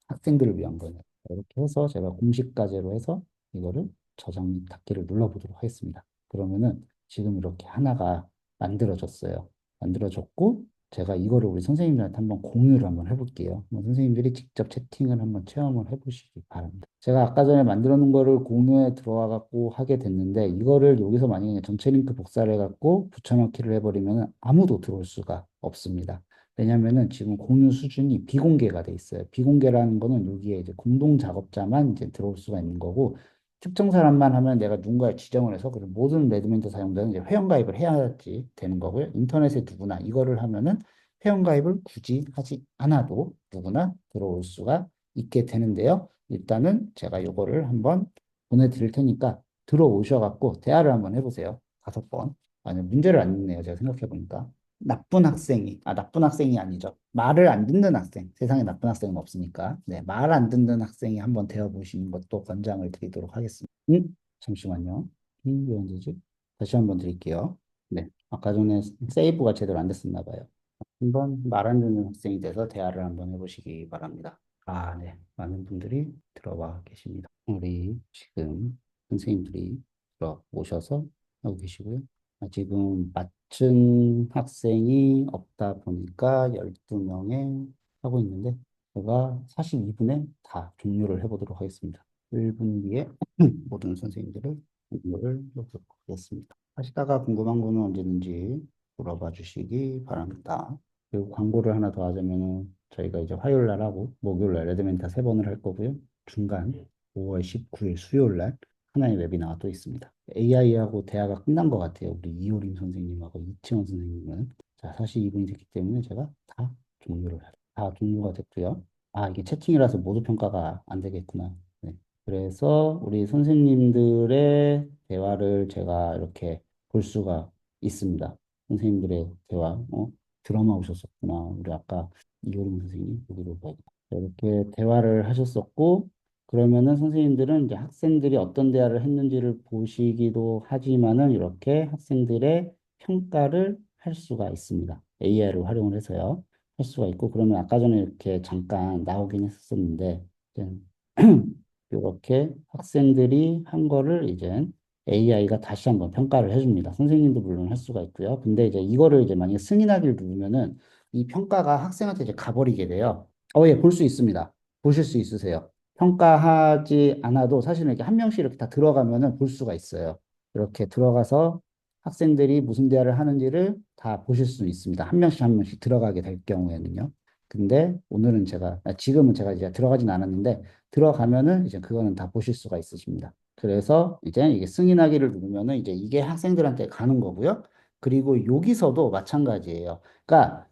학생들을 위한 거예요. 이렇게 해서 제가 공식 과제로 해서 이거를 저장 및 닫기를 눌러보도록 하겠습니다. 그러면은 지금 이렇게 하나가 만들어졌어요. 만들어졌고 제가 이거를 우리 선생님들한테 한번 공유를 한번 해볼게요. 선생님들이 직접 채팅을 한번 체험을 해보시기 바랍니다. 제가 아까 전에 만들어 놓은 거를 공유에 들어와 갖고 하게 됐는데 이거를 여기서 만약에 전체 링크 복사를 해갖고 붙여넣기를 해버리면 아무도 들어올 수가 없습니다. 왜냐면은 지금 공유 수준이 비공개가 돼 있어요. 비공개라는 거는 여기에 이제 공동 작업자만 이제 들어올 수가 있는 거고 특정 사람만 하면 내가 누군가를 지정을 해서 그리고 모든 레드멘트 사용자는 이제 회원가입을 해야지 되는 거고요. 인터넷에 누구나 이거를 하면은 회원가입을 굳이 하지 않아도 누구나 들어올 수가 있게 되는데요. 일단은 제가 이거를 한번 보내드릴 테니까 들어오셔갖고 대화를 한번 해보세요. 5번. 아니, 문제를 안 냈네요. 제가 생각해보니까. 나쁜 학생이 아니죠. 말을 안 듣는 학생. 세상에 나쁜 학생은 없으니까. 네, 말 안 듣는 학생이 한번 되어보시는 것도 권장을 드리도록 하겠습니다. 잠시만요. 왜 안 되지? 다시 한번 드릴게요. 네, 아까 전에 세이브가 제대로 안 됐었나 봐요. 한번 말 안 듣는 학생이 돼서 대화를 한번 해보시기 바랍니다. 아, 네. 많은 분들이 들어와 계십니다. 우리 지금 선생님들이 오셔서 하고 계시고요. 지금 맡은 학생이 없다 보니까 12명에 하고 있는데, 제가 42분에 다 종료를 해보도록 하겠습니다. 1분 뒤에 모든 선생님들을 종료를 해보도록 하겠습니다. 하시다가 궁금한 거는 언제든지 물어봐 주시기 바랍니다. 그리고 광고를 하나 더 하자면은 저희가 이제 화요일 날 하고 목요일 날 레드멘타 3번을 할 거고요. 중간 5월 19일 수요일 날 하나의 웨비나가 또 있습니다. AI하고 대화가 끝난 것 같아요. 우리 이효림 선생님하고 이치원 선생님은. 자, 사실 이분이 됐기 때문에 제가 다 종료가 됐고요. 아, 이게 채팅이라서 모두 평가가 안 되겠구나. 네. 그래서 우리 선생님들의 대화를 제가 이렇게 볼 수가 있습니다. 선생님들의 대화, 드라마 오셨었구나. 우리 아까 이효림 선생님, 여기로 봐야겠다. 이렇게 대화를 하셨었고, 그러면은 선생님들은 이제 학생들이 어떤 대화를 했는지를 보시기도 하지만은 이렇게 학생들의 평가를 할 수가 있습니다. AI를 활용을 해서요. 할 수가 있고, 그러면 아까 전에 이렇게 잠깐 나오긴 했었는데, 이제 이렇게 학생들이 한 거를 이제 AI가 다시 한번 평가를 해줍니다. 선생님도 물론 할 수가 있고요. 근데 이제 이거를 이제 만약에 승인하기를 누르면은 이 평가가 학생한테 이제 가버리게 돼요. 예, 볼 수 있습니다. 보실 수 있으세요. 평가하지 않아도 사실은 이렇게 한 명씩 이렇게 다 들어가면은 볼 수가 있어요. 이렇게 들어가서 학생들이 무슨 대화를 하는지를 다 보실 수 있습니다. 한 명씩 들어가게 될 경우에는요. 근데 지금은 제가 이제 들어가진 않았는데, 들어가면은 이제 그거는 다 보실 수가 있으십니다. 그래서 이제 이게 승인하기를 누르면은 이제 이게 학생들한테 가는 거고요. 그리고 여기서도 마찬가지예요. 그러니까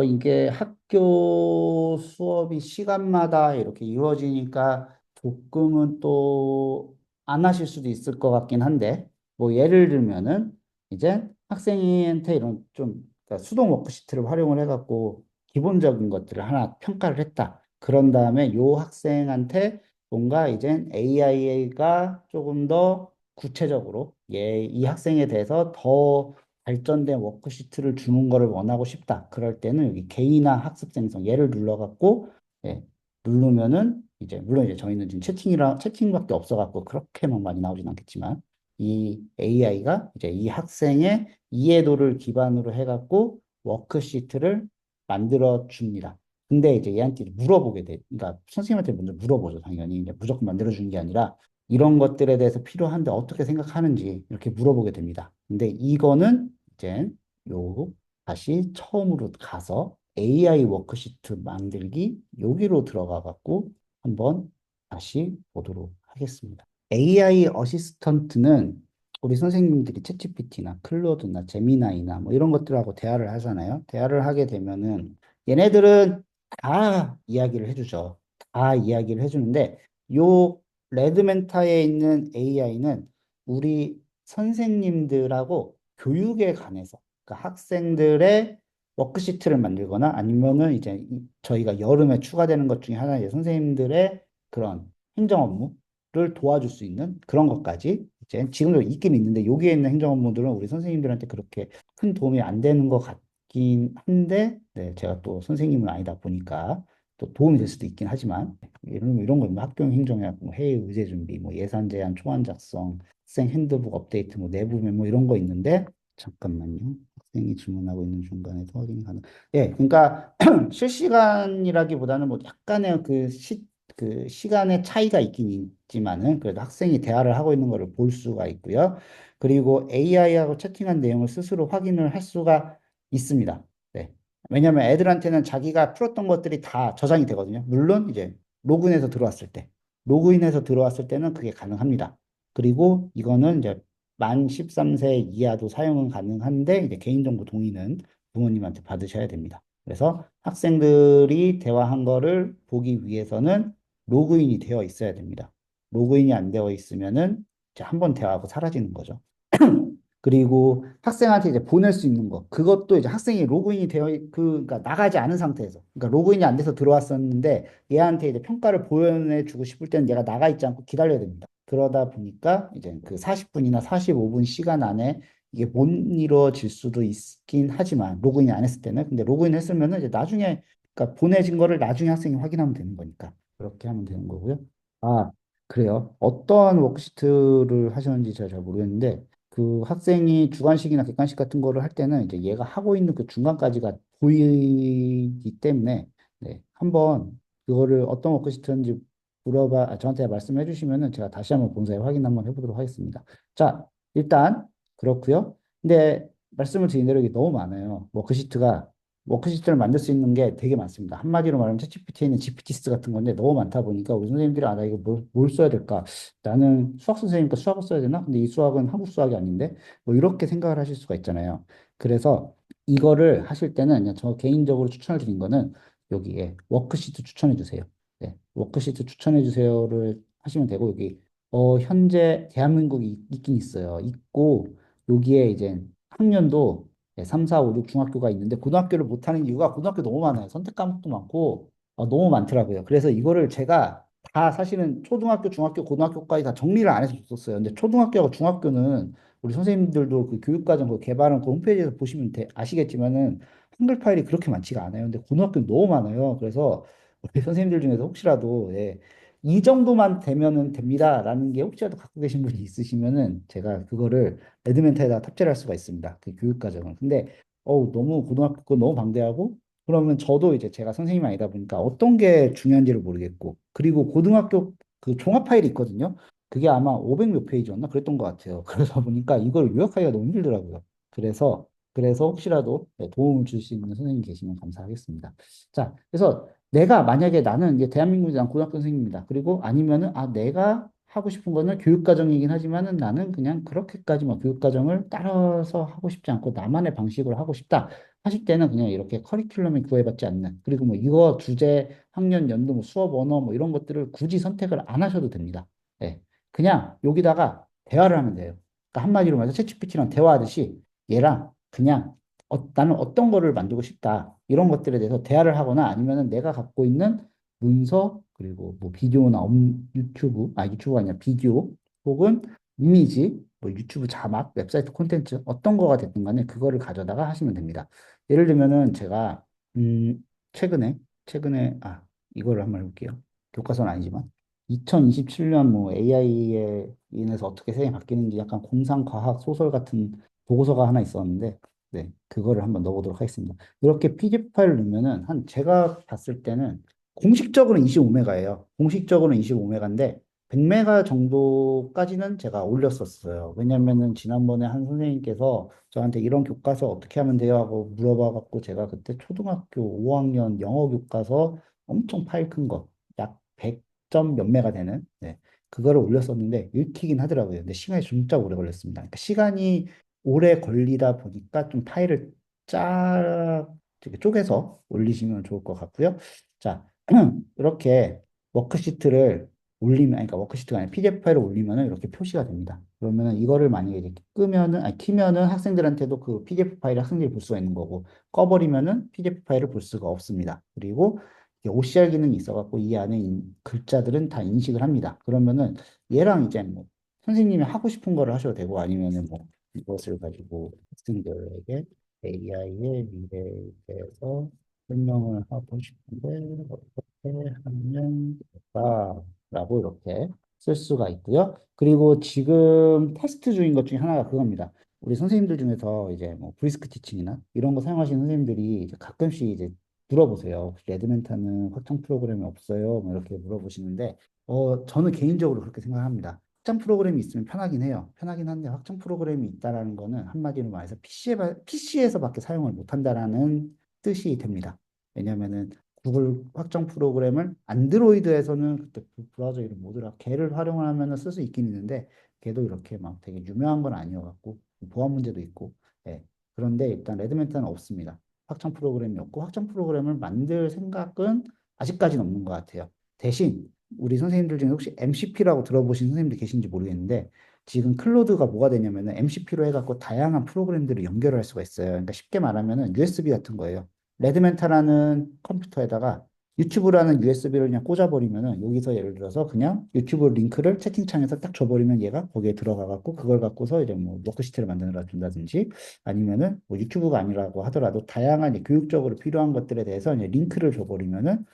이게 학교 수업이 시간마다 이렇게 이루어지니까 조금은 또 안 하실 수도 있을 것 같긴 한데, 뭐 예를 들면은 이제 학생한테 이런 좀 그러니까 수동 워크시트를 활용을 해갖고 기본적인 것들을 하나 평가를 했다. 그런 다음에 요 학생한테 뭔가 이제 AI가 조금 더 구체적으로 이 학생에 대해서 더 발전된 워크시트를 주는 거를 원하고 싶다. 그럴 때는 여기 개인화 학습 생성 얘를 눌러갖고 예, 누르면은 이제 물론 이제 저희는 지금 채팅밖에 없어갖고 그렇게 막 많이 나오진 않겠지만 이 AI가 이제 이 학생의 이해도를 기반으로 해갖고 워크시트를 만들어 줍니다. 근데 이제 얘한테 물어보게 돼. 그러니까 선생님한테 먼저 물어보죠, 당연히. 이제 무조건 만들어 주는 게 아니라 이런 것들에 대해서 필요한데 어떻게 생각하는지 이렇게 물어보게 됩니다. 근데 이거는 이제 요 다시 처음으로 가서 AI 워크시트 만들기 여기로 들어가 갖고 한번 다시 보도록 하겠습니다. AI 어시스턴트는 우리 선생님들이 챗GPT나 클로드나 제미나이나 뭐 이런 것들하고 대화를 하잖아요. 대화를 하게 되면은 얘네들은 다 이야기를 해주죠. 다 이야기를 해주는데 요 레드멘타에 있는 AI는 우리 선생님들하고 교육에 관해서 그러니까 학생들의 워크시트를 만들거나 아니면은 이제 저희가 여름에 추가되는 것 중에 하나 이제 선생님들의 그런 행정 업무를 도와줄 수 있는 그런 것까지 이제 지금도 있긴 있는데 여기에 있는 행정 업무들은 우리 선생님들한테 그렇게 큰 도움이 안 되는 것 같긴 한데 네, 제가 또 선생님은 아니다 보니까 또 도움이 될 수도 있긴 하지만 이런 거 학교 행정에 뭐 회의 의제 준비 뭐 예산 제안 초안 작성 학생 핸드북 업데이트 뭐 내부 메모 이런 거 있는데 잠깐만요. 학생이 질문하고 있는 중간에서 확인이 가능. 예, 그러니까 실시간이라기보다는 뭐 약간의 그 시간의 차이가 있긴 있지만은 그래도 학생이 대화를 하고 있는 것을 볼 수가 있고요. 그리고 AI하고 채팅한 내용을 스스로 확인을 할 수가 있습니다. 네. 왜냐하면 애들한테는 자기가 풀었던 것들이 다 저장이 되거든요. 물론 이제 로그인해서 들어왔을 때는 그게 가능합니다. 그리고 이거는 이제 만 13세 이하도 사용은 가능한데 이제 개인정보 동의는 부모님한테 받으셔야 됩니다. 그래서 학생들이 대화한 거를 보기 위해서는 로그인이 되어 있어야 됩니다. 로그인이 안 되어 있으면은 이제 한번 대화하고 사라지는 거죠. 그리고 학생한테 이제 보낼 수 있는 거. 그것도 이제 학생이 로그인이 그러니까 나가지 않은 상태에서. 그러니까 로그인이 안 돼서 들어왔었는데 얘한테 이제 평가를 보여주고 싶을 때는 얘가 나가 있지 않고 기다려야 됩니다. 그러다 보니까 이제 그 40분이나 45분 시간 안에 이게 못 이루어질 수도 있긴 하지만 로그인이 안 했을 때는 근데 로그인 했으면은 이제 나중에 그러니까 보내진 거를 나중에 학생이 확인하면 되는 거니까 그렇게 하면 되는 거고요. 아, 그래요. 어떤 워크시트를 하셨는지 제가 잘 모르겠는데, 그 학생이 주관식이나 객관식 같은 거를 할 때는 이제 얘가 하고 있는 그 중간까지가 보이기 때문에, 네, 한번 그거를 어떤 워크시트인지 저한테 말씀해 주시면은 제가 다시 한번 본사에 확인 한번 해보도록 하겠습니다. 자, 일단, 그렇고요. 근데 말씀을 드린 대로 이게 너무 많아요. 워크시트를 만들 수 있는 게 되게 많습니다. 한마디로 말하면 챗GPT에 있는 GPT스 같은 건데 너무 많다 보니까 우리 선생님들이 나 이거 뭘 써야 될까? 나는 수학 선생님니까 수학을 써야 되나? 근데 이 수학은 한국 수학이 아닌데 뭐 이렇게 생각을 하실 수가 있잖아요. 그래서 이거를 하실 때는 그냥 저 개인적으로 추천을 드린 거는 여기에 워크시트 추천해 주세요. 네, 워크시트 추천해 주세요를 하시면 되고 여기 현재 대한민국이 있긴 있어요. 있고 여기에 이제 학년도 네, 3, 4, 5, 6 중학교가 있는데 고등학교를 못하는 이유가 고등학교 너무 많아요. 선택 과목도 많고 너무 많더라고요. 그래서 이거를 제가 다 사실은 초등학교, 중학교, 고등학교까지 다 정리를 안 해서 줬었어요. 근데 초등학교하고 중학교는 우리 선생님들도 그 교육과정 그 개발은 그 홈페이지에서 보시면 아시겠지만은 한글 파일이 그렇게 많지가 않아요. 근데 고등학교는 너무 많아요. 그래서 우리 선생님들 중에서 혹시라도 이 정도만 되면은 됩니다라는 게 혹시라도 갖고 계신 분이 있으시면은 제가 그거를 레드멘터에다 탑재를 할 수가 있습니다. 그 교육 과정을. 근데 너무 고등학교 거 너무 방대하고 그러면 저도 이제 제가 선생님이 아니다 보니까 어떤 게 중요한지를 모르겠고 그리고 고등학교 그 종합 파일이 있거든요. 그게 아마 500 몇 페이지였나 그랬던 것 같아요. 그러다 보니까 이걸 요약하기가 너무 힘들더라고요. 그래서 혹시라도 도움을 줄 수 있는 선생님 계시면 감사하겠습니다. 자, 그래서 내가 만약에 나는 이제 대한민국에 난 고등학교 선생님입니다. 그리고 아니면은 내가 하고 싶은 거는 교육과정이긴 하지만은 나는 그냥 그렇게까지 교육과정을 따라서 하고 싶지 않고 나만의 방식으로 하고 싶다 하실 때는 그냥 이렇게 커리큘럼에 구애받지 않는 그리고 뭐 이거 주제, 학년, 연도, 뭐 수업 언어 뭐 이런 것들을 굳이 선택을 안 하셔도 됩니다. 예. 그냥 여기다가 대화를 하면 돼요. 그러니까 한마디로 말해서 챗GPT랑 대화하듯이 얘랑 그냥 나는 어떤 거를 만들고 싶다. 이런 것들에 대해서 대화를 하거나 아니면은 내가 갖고 있는 문서, 그리고 뭐 비디오나 유튜브가 아니라 비디오, 혹은 이미지, 뭐 유튜브 자막, 웹사이트 콘텐츠, 어떤 거가 됐든 간에 그거를 가져다가 하시면 됩니다. 예를 들면은 제가, 최근에, 이거를 한번 해볼게요. 교과서는 아니지만, 2027년 뭐 AI에 인해서 어떻게 세상이 바뀌는지 약간 공상과학 소설 같은 보고서가 하나 있었는데, 네, 그거를 한번 넣어보도록 하겠습니다. 이렇게 PDF 파일을 넣으면은 제가 봤을 때는 공식적으로는 25메가예요. 공식적으로는 25메가인데 100메가 정도까지는 제가 올렸었어요. 왜냐면은 지난번에 한 선생님께서 저한테 이런 교과서 어떻게 하면 돼요? 하고 물어봐 갖고 제가 그때 초등학교 5학년 영어 교과서 엄청 파일 큰 거, 약 100점 몇 메가 되는 그거를 올렸었는데 읽히긴 하더라고요. 근데 시간이 진짜 오래 걸렸습니다. 그러니까 시간이 오래 걸리다 보니까 좀 파일을 짜 이렇게 쪼개서 올리시면 좋을 것 같고요. 자, 이렇게 워크시트를 그러니까 워크시트가 아니라 PDF 파일을 올리면은 이렇게 표시가 됩니다. 그러면은 이거를 만약에 이렇게 키면은 학생들한테도 그 PDF 파일을 학생들이 볼 수가 있는 거고, 꺼버리면은 PDF 파일을 볼 수가 없습니다. 그리고 이게 OCR 기능이 있어갖고 이 안에 글자들은 다 인식을 합니다. 그러면은 얘랑 이제 뭐 선생님이 하고 싶은 거를 하셔도 되고 아니면은 뭐 이것을 가지고 학생들에게 AI의 미래에 대해서 설명을 하고 싶은데 어떻게 하면 될까라고 이렇게 쓸 수가 있고요. 그리고 지금 테스트 중인 것 중에 하나가 그겁니다. 우리 선생님들 중에서 이제 뭐 브리스크 티칭이나 이런 거 사용하시는 선생님들이 이제 가끔씩 이제 물어보세요. 혹시 레드멘타는 확장 프로그램이 없어요? 뭐 이렇게 물어보시는데 저는 개인적으로 그렇게 생각합니다. 확장 프로그램이 있으면 편하긴 해요. 편하긴 한데 확장 프로그램이 있다라는 거는 한마디로 말해서 PC에서밖에 사용을 못 한다라는 뜻이 됩니다. 왜냐면은 구글 확장 프로그램을 안드로이드에서는 그때 브라우저 이름 뭐더라 걔를 활용을 하면은 쓸 수 있긴 있는데 걔도 이렇게 막 되게 유명한 건 아니어갖고 보안 문제도 있고 예. 그런데 일단 레드멘트는 없습니다. 확장 프로그램이 없고 확장 프로그램을 만들 생각은 아직까지는 없는 것 같아요. 대신 우리 선생님들 중에 혹시 MCP라고 들어보신 선생님들 계신지 모르겠는데 지금 클로드가 뭐가 되냐면은 MCP로 해갖고 다양한 프로그램들을 연결할 수가 있어요. 그러니까 쉽게 말하면은 USB 같은 거예요. 레드멘타라는 컴퓨터에다가 유튜브라는 USB를 그냥 꽂아버리면은 여기서 예를 들어서 그냥 유튜브 링크를 채팅창에서 딱 줘버리면 얘가 거기에 들어가갖고 그걸 갖고서 이제 뭐 워크시트를 만들어 준다든지 아니면은 뭐 유튜브가 아니라고 하더라도 다양한 이제 교육적으로 필요한 것들에 대해서 이제 링크를 줘버리면은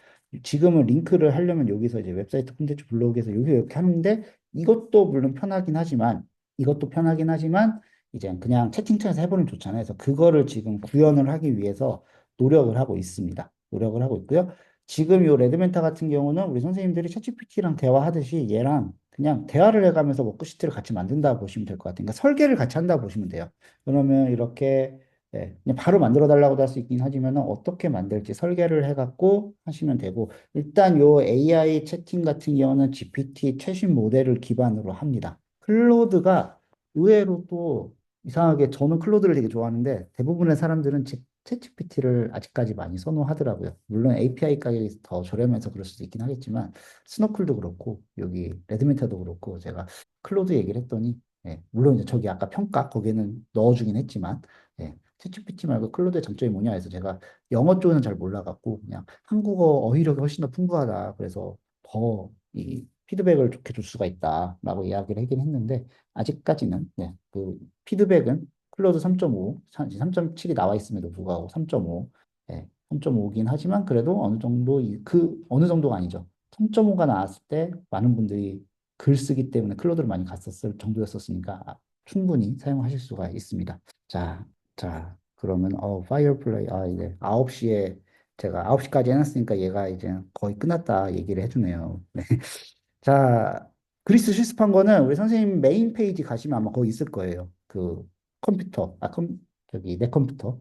지금은 링크를 하려면 여기서 이제 웹사이트 콘텐츠 블로그에서 여기 이렇게 하는데 이것도 물론 편하긴 하지만 이것도 편하긴 하지만 이제 그냥 채팅창에서 해버리면 좋잖아요. 그래서 그거를 지금 구현을 하기 위해서 노력을 하고 있습니다. 노력을 하고 있고요. 지금 요 레드멘타 같은 경우는 우리 선생님들이 챗GPT랑 대화하듯이 얘랑 그냥 대화를 해가면서 워크시트를 같이 만든다고 보시면 될 것 같아요. 그러니까 설계를 같이 한다고 보시면 돼요. 그러면 이렇게 네, 그냥 바로 만들어 달라고도 할 수 있긴 하지만 어떻게 만들지 설계를 해갖고 하시면 되고 일단 요 AI 채팅 같은 경우는 GPT 최신 모델을 기반으로 합니다. 클로드가 의외로 또 이상하게 저는 클로드를 되게 좋아하는데 대부분의 사람들은 챗GPT를 아직까지 많이 선호하더라고요. 물론 API 가격이 더 저렴해서 그럴 수도 있긴 하겠지만 스노클도 그렇고 여기 레드메타도 그렇고 제가 클로드 얘기를 했더니 물론 이제 저기 아까 평가 거기에는 넣어주긴 했지만 챗GPT 말고 클로드의 장점이 뭐냐 해서 제가 영어 쪽은 잘 몰라갖고 그냥 한국어 어휘력이 훨씬 더 풍부하다. 그래서 더 이 피드백을 좋게 줄 수가 있다라고 이야기를 하긴 했는데 아직까지는 그 피드백은 클로드 3.5, 3.7이 나와 있음에도 불구하고 3.5, 3.5긴 하지만 그래도 어느 정도 그 어느 정도가 아니죠. 3.5가 나왔을 때 많은 분들이 글 쓰기 때문에 클로드를 많이 갔었을 정도였었으니까 충분히 사용하실 수가 있습니다. 자, 자, 그러면 파이어플레이 이제 9시에 제가 9시까지 해놨으니까 얘가 이제 거의 끝났다 얘기를 해주네요. 네. 자, 그리스 실습한 거는 우리 선생님 메인 페이지 가시면 아마 거기 있을 거예요. 그 컴퓨터, 저기 내 컴퓨터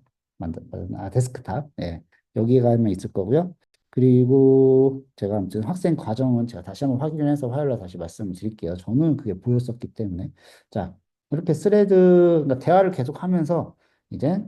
데스크탑. 예. 여기에 가면 있을 거고요. 그리고 제가 아무튼 학생 과정은 제가 다시 한번 확인해서 화요일 날 다시 말씀을 드릴게요. 저는 그게 보였었기 때문에. 자, 이렇게 스레드, 그러니까 대화를 계속 하면서 이제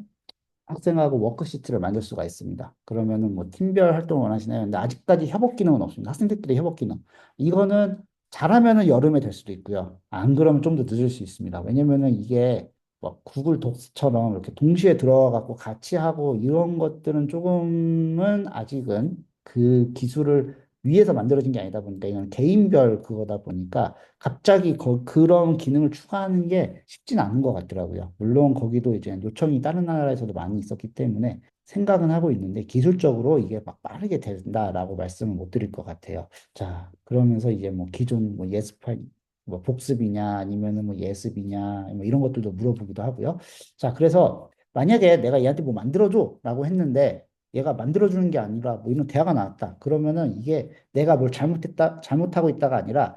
학생하고 워크시트를 만들 수가 있습니다. 그러면은 뭐 팀별 활동을 원하시나요? 근데 아직까지 협업 기능은 없습니다. 학생들끼리 협업 기능. 이거는 잘하면은 여름에 될 수도 있고요. 안 그러면 좀 더 늦을 수 있습니다. 왜냐면은 이게 뭐 구글 독스처럼 이렇게 동시에 들어가 갖고 같이 하고 이런 것들은 조금은 아직은 그 기술을 위에서 만들어진 게 아니다 보니까 이건 개인별 그거다 보니까 갑자기 그런 기능을 추가하는 게 쉽진 않은 것 같더라고요. 물론 거기도 이제 요청이 다른 나라에서도 많이 있었기 때문에 생각은 하고 있는데 기술적으로 이게 막 빠르게 된다라고 말씀을 못 드릴 것 같아요. 자, 그러면서 이제 뭐 기존 뭐 예습할 뭐 복습이냐 아니면은 뭐 예습이냐 뭐 이런 것들도 물어보기도 하고요. 자, 그래서 만약에 내가 얘한테 뭐 만들어줘라고 했는데 얘가 만들어주는 게 아니라 뭐 이런 대화가 나왔다. 그러면은 이게 내가 뭘 잘못하고 있다가 아니라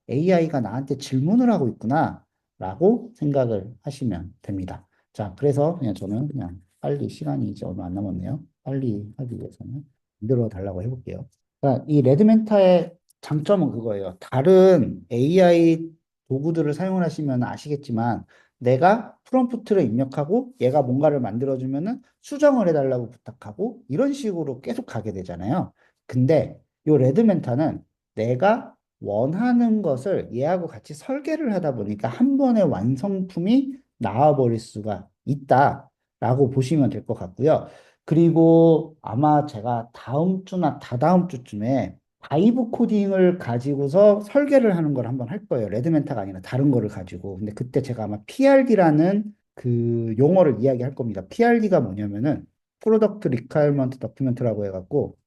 AI가 나한테 질문을 하고 있구나 라고 생각을 하시면 됩니다. 자, 그래서 그냥 저는 그냥 빨리 시간이 이제 얼마 안 남았네요. 빨리 하기 위해서는 만들어 달라고 해볼게요. 그러니까 이 레드멘타의 장점은 그거예요. 다른 AI 도구들을 사용을 하시면 아시겠지만 내가 프롬프트를 입력하고 얘가 뭔가를 만들어주면은 수정을 해달라고 부탁하고 이런 식으로 계속 가게 되잖아요. 근데 이 레드멘타는 내가 원하는 것을 얘하고 같이 설계를 하다 보니까 한 번의 완성품이 나와버릴 수가 있다라고 보시면 될 것 같고요. 그리고 아마 제가 다음 주나 다다음 주쯤에 바이브 코딩을 가지고서 설계를 하는 걸 한번 할 거예요. 레드멘타가 아니라 다른 거를 가지고. 근데 그때 제가 아마 PRD라는 그 용어를 이야기할 겁니다. PRD가 뭐냐면은 프로덕트 리퀘어먼트 도큐멘트라고 해갖고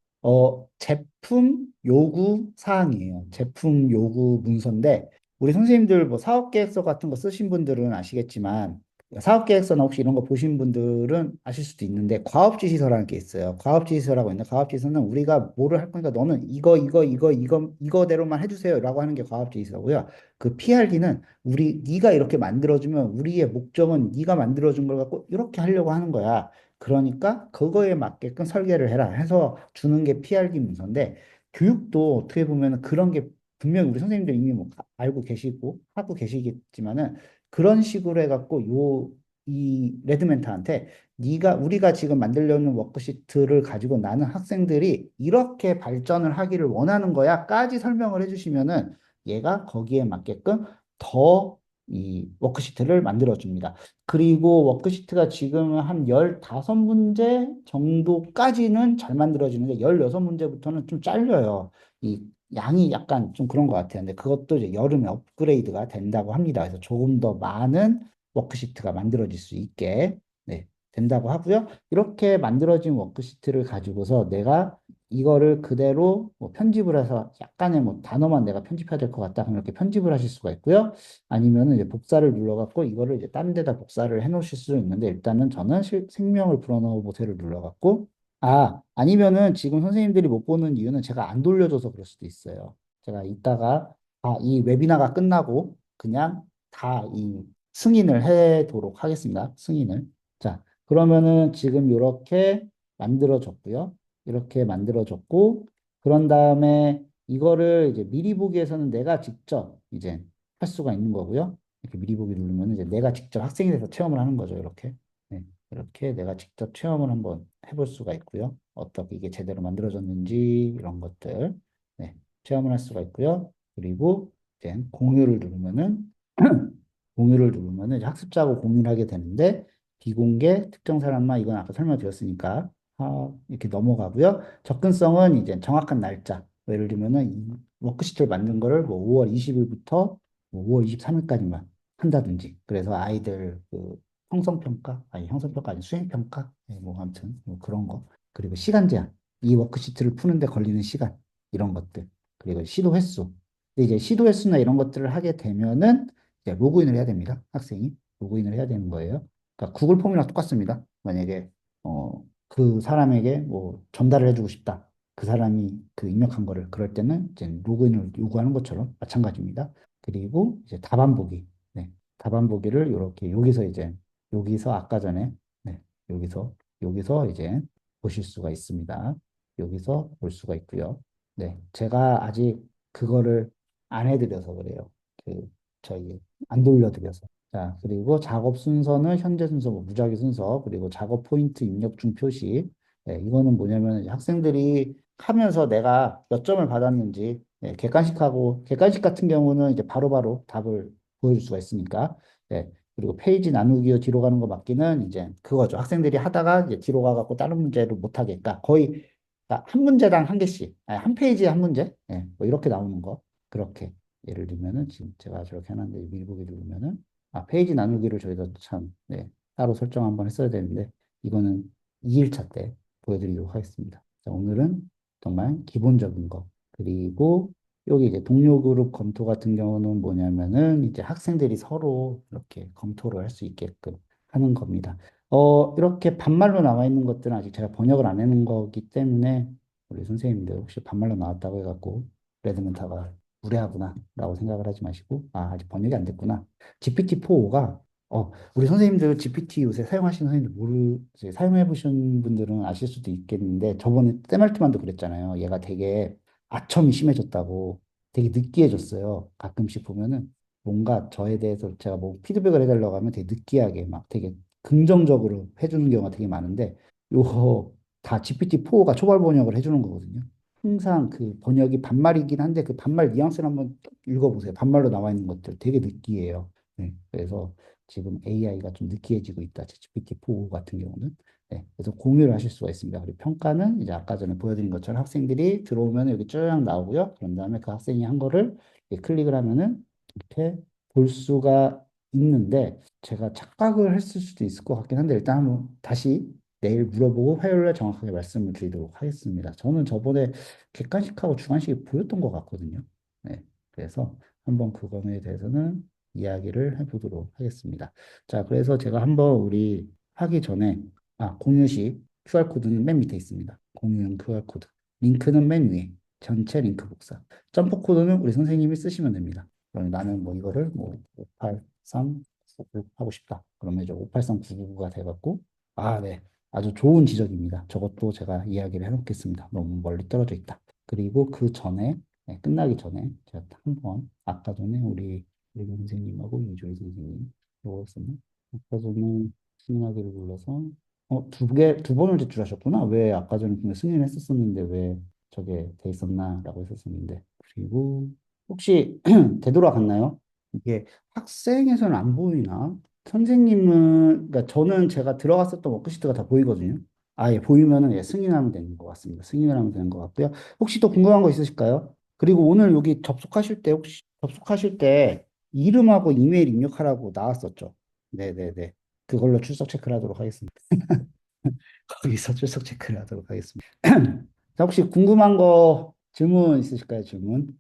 제품 요구 사항이에요. 제품 요구 문서인데, 우리 선생님들 뭐 사업계획서 같은 거 쓰신 분들은 아시겠지만, 사업계획서나 혹시 이런 거 보신 분들은 아실 수도 있는데, 과업지시서라는 게 있어요. 과업지시서라고 있는데, 과업지시서는 우리가 뭐를 할 거니까 너는 이거대로만 해주세요라고 하는 게 과업지시서고요. 그 PRD는 네가 이렇게 만들어주면 우리의 목적은 네가 만들어준 걸 갖고 이렇게 하려고 하는 거야. 그러니까 그거에 맞게끔 설계를 해라 해서 주는 게 PRD 문서인데 교육도 어떻게 보면 그런 게 분명히 우리 선생님들 이미 뭐 알고 계시고 하고 계시겠지만은 그런 식으로 해갖고 이 레드멘트한테 우리가 지금 만들려는 워크시트를 가지고 나는 학생들이 이렇게 발전을 하기를 원하는 거야까지 설명을 해주시면은 얘가 거기에 맞게끔 더 이 워크시트를 만들어 줍니다. 그리고 워크시트가 지금 한 15문제 정도까지는 잘 만들어지는데 16문제부터는 좀 잘려요. 이 양이 약간 좀 그런 것 같아요. 근데 그것도 이제 여름에 업그레이드가 된다고 합니다. 그래서 조금 더 많은 워크시트가 만들어질 수 있게 된다고 하고요. 이렇게 만들어진 워크시트를 가지고서 내가 이거를 그대로 뭐 편집을 해서 약간의 뭐 단어만 내가 편집해야 될 것 같다. 그럼 이렇게 편집을 하실 수가 있고요. 아니면은 이제 복사를 눌러갖고 이거를 이제 다른 데다 복사를 해 놓으실 수 있는데 일단은 저는 생명을 불어넣어 보세요를 눌러갖고 아니면은 지금 선생님들이 못 보는 이유는 제가 안 돌려줘서 그럴 수도 있어요. 제가 이따가 이 웨비나가 끝나고 그냥 다 이 승인을 해도록 하겠습니다. 승인을. 자, 그러면은 지금 이렇게 만들어졌고요. 이렇게 만들어졌고, 그런 다음에 이거를 이제 미리 보기에서는 내가 직접 이제 할 수가 있는 거고요. 이렇게 미리 보기 누르면 이제 내가 직접 학생이 돼서 체험을 하는 거죠. 이렇게. 네, 이렇게 내가 직접 체험을 한번 해볼 수가 있고요. 어떻게 이게 제대로 만들어졌는지 이런 것들 네, 체험을 할 수가 있고요. 그리고 이제 공유를 누르면은 이제 학습자하고 공유를 하게 되는데 비공개 특정 사람만 이건 아까 설명드렸으니까 이렇게 넘어가고요. 접근성은 이제 정확한 날짜. 뭐 예를 들면은 이 워크시트를 만든 거를 뭐 5월 20일부터 뭐 5월 23일까지만 한다든지. 그래서 아이들 그 형성평가, 아니 형성평가 아니 수행평가, 뭐 아무튼 뭐 그런 거. 그리고 시간 제한. 이 워크시트를 푸는데 걸리는 시간. 이런 것들. 그리고 시도 횟수. 근데 이제 시도 횟수나 이런 것들을 하게 되면은 이제 로그인을 해야 됩니다. 학생이 로그인을 해야 되는 거예요. 그러니까 구글 폼이랑 똑같습니다. 만약에 그 사람에게 뭐 전달을 해주고 싶다. 그 사람이 그 입력한 거를 그럴 때는 이제 로그인을 요구하는 것처럼 마찬가지입니다. 그리고 이제 답안 보기. 네. 답안 보기를 이렇게 여기서 아까 전에 네. 여기서 이제 보실 수가 있습니다. 여기서 볼 수가 있고요. 네. 제가 아직 그거를 안 해드려서 그래요. 그 저희 안 돌려드려서. 자, 그리고 작업 순서는 현재 순서, 뭐 무작위 순서, 그리고 작업 포인트 입력 중 표시. 네, 이거는 뭐냐면 이제 학생들이 하면서 내가 몇 점을 받았는지 객관식 같은 경우는 이제 바로바로 답을 보여줄 수가 있으니까. 네, 그리고 페이지 나누기로 뒤로 가는 거 맞기는 이제 그거죠. 학생들이 하다가 이제 뒤로 가갖고 다른 문제를 못 하게까 거의 한 문제당 한 개씩, 아니, 한 페이지에 한 문제, 뭐 이렇게 나오는 거. 그렇게 예를 들면은 지금 제가 저렇게 해놨는데 미리 보기 누르면은 페이지 나누기를 저희가 참, 따로 설정 한번 했어야 되는데, 이거는 2일차 때 보여드리도록 하겠습니다. 자, 오늘은 정말 기본적인 거. 그리고 여기 이제 동료 그룹 검토 같은 경우는 뭐냐면은 이제 학생들이 서로 이렇게 검토를 할 수 있게끔 하는 겁니다. 이렇게 반말로 나와 있는 것들은 아직 제가 번역을 안 해놓은 거기 때문에 우리 선생님들 혹시 반말로 나왔다고 해갖고 레드멘타가 무례하구나 라고 생각을 하지 마시고 아직 번역이 안 됐구나. GPT-4가 우리 선생님들 GPT 요새 사용하시는 선생님들 이제 사용해 보신 분들은 아실 수도 있겠는데 저번에 떼말티만도 그랬잖아요. 얘가 되게 아첨이 심해졌다고 되게 느끼해졌어요. 가끔씩 보면은 뭔가 저에 대해서 제가 뭐 피드백을 해달라고 하면 되게 느끼하게 막 되게 긍정적으로 해주는 경우가 되게 많은데 요거 다 GPT-4가 초벌 번역을 해주는 거거든요. 항상 그 번역이 반말이긴 한데 그 반말 뉘앙스를 한번 읽어보세요. 반말로 나와 있는 것들 되게 느끼해요. 네, 그래서 지금 AI가 좀 느끼해지고 있다. GPT-4 같은 경우는. 네, 그래서 공유를 하실 수가 있습니다. 그리고 평가는 이제 아까 전에 보여드린 것처럼 학생들이 들어오면 여기 쭉 나오고요. 그런 다음에 그 학생이 한 거를 이렇게 클릭을 하면은 이렇게 볼 수가 있는데 제가 착각을 했을 수도 있을 것 같긴 한데 일단 한번 다시 내일 물어보고 화요일 날 정확하게 말씀을 드리도록 하겠습니다. 저는 저번에 객관식하고 주관식이 보였던 것 같거든요. 네. 그래서 한번 그거에 대해서는 이야기를 해보도록 하겠습니다. 자, 그래서 제가 한번 우리 하기 전에, 공유 시 QR코드는 맨 밑에 있습니다. 공유형 QR코드. 링크는 맨 위에. 전체 링크 복사. 점프 코드는 우리 선생님이 쓰시면 됩니다. 그럼 나는 뭐 이거를 뭐 58399 하고 싶다. 그러면 이제 583999가 돼갖고, 네. 아주 좋은 지적입니다. 저것도 제가 이야기를 해놓겠습니다. 너무 멀리 떨어져 있다. 그리고 그 전에, 끝나기 전에 제가 한번 아까 전에 우리 선생님하고 이조희 선생님 요거 했었나? 아까 전에 승인하기를 눌러서 두 번을 제출하셨구나. 왜 아까 전에 근데 승인했었었는데 왜 저게 돼 있었나라고 했었었는데 그리고 혹시 되돌아갔나요? 이게 학생에서는 안 보이나? 선생님은 그러니까 저는 제가 들어갔었던 워크시트가 다 보이거든요. 보이면은 승인하면 되는 것 같습니다. 승인을 하면 되는 것 같고요. 혹시 또 궁금한 거 있으실까요? 그리고 오늘 여기 접속하실 때 혹시 접속하실 때 이름하고 이메일 입력하라고 나왔었죠. 네네네. 그걸로 출석 체크를 하도록 하겠습니다. 거기서 출석 체크를 하도록 하겠습니다. 자, 혹시 궁금한 거 질문 있으실까요? 질문?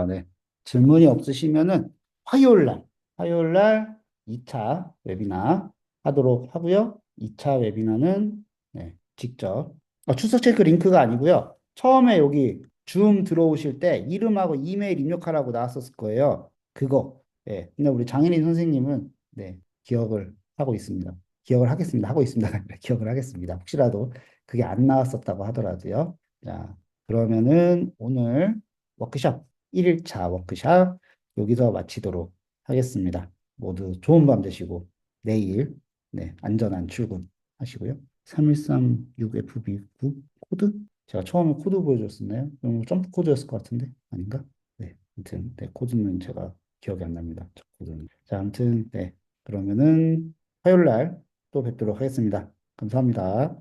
네. 질문이 없으시면은 화요일 날, 화요일 날 2차 웨비나 하도록 하고요. 2차 웨비나는 네, 직접 출석 체크 링크가 아니고요. 처음에 여기 줌 들어오실 때 이름하고 이메일 입력하라고 나왔었을 거예요. 그거. 네. 근데 우리 장혜린 선생님은 네, 기억을 하고 있습니다. 기억을 하겠습니다. 하고 있습니다. 기억을 하겠습니다. 혹시라도 그게 안 나왔었다고 하더라도요. 자, 그러면은 오늘 워크숍 1일차 워크숍 여기서 마치도록 하겠습니다. 모두 좋은 밤 되시고 내일 네, 안전한 출근 하시고요. 3136FB9 코드? 제가 처음에 코드 보여줬었나요? 점프 코드였을 것 같은데 아닌가? 네, 아무튼 네, 코드는 제가 기억이 안 납니다. 저 코드는. 자, 아무튼 네, 그러면은 화요일 날 또 뵙도록 하겠습니다. 감사합니다.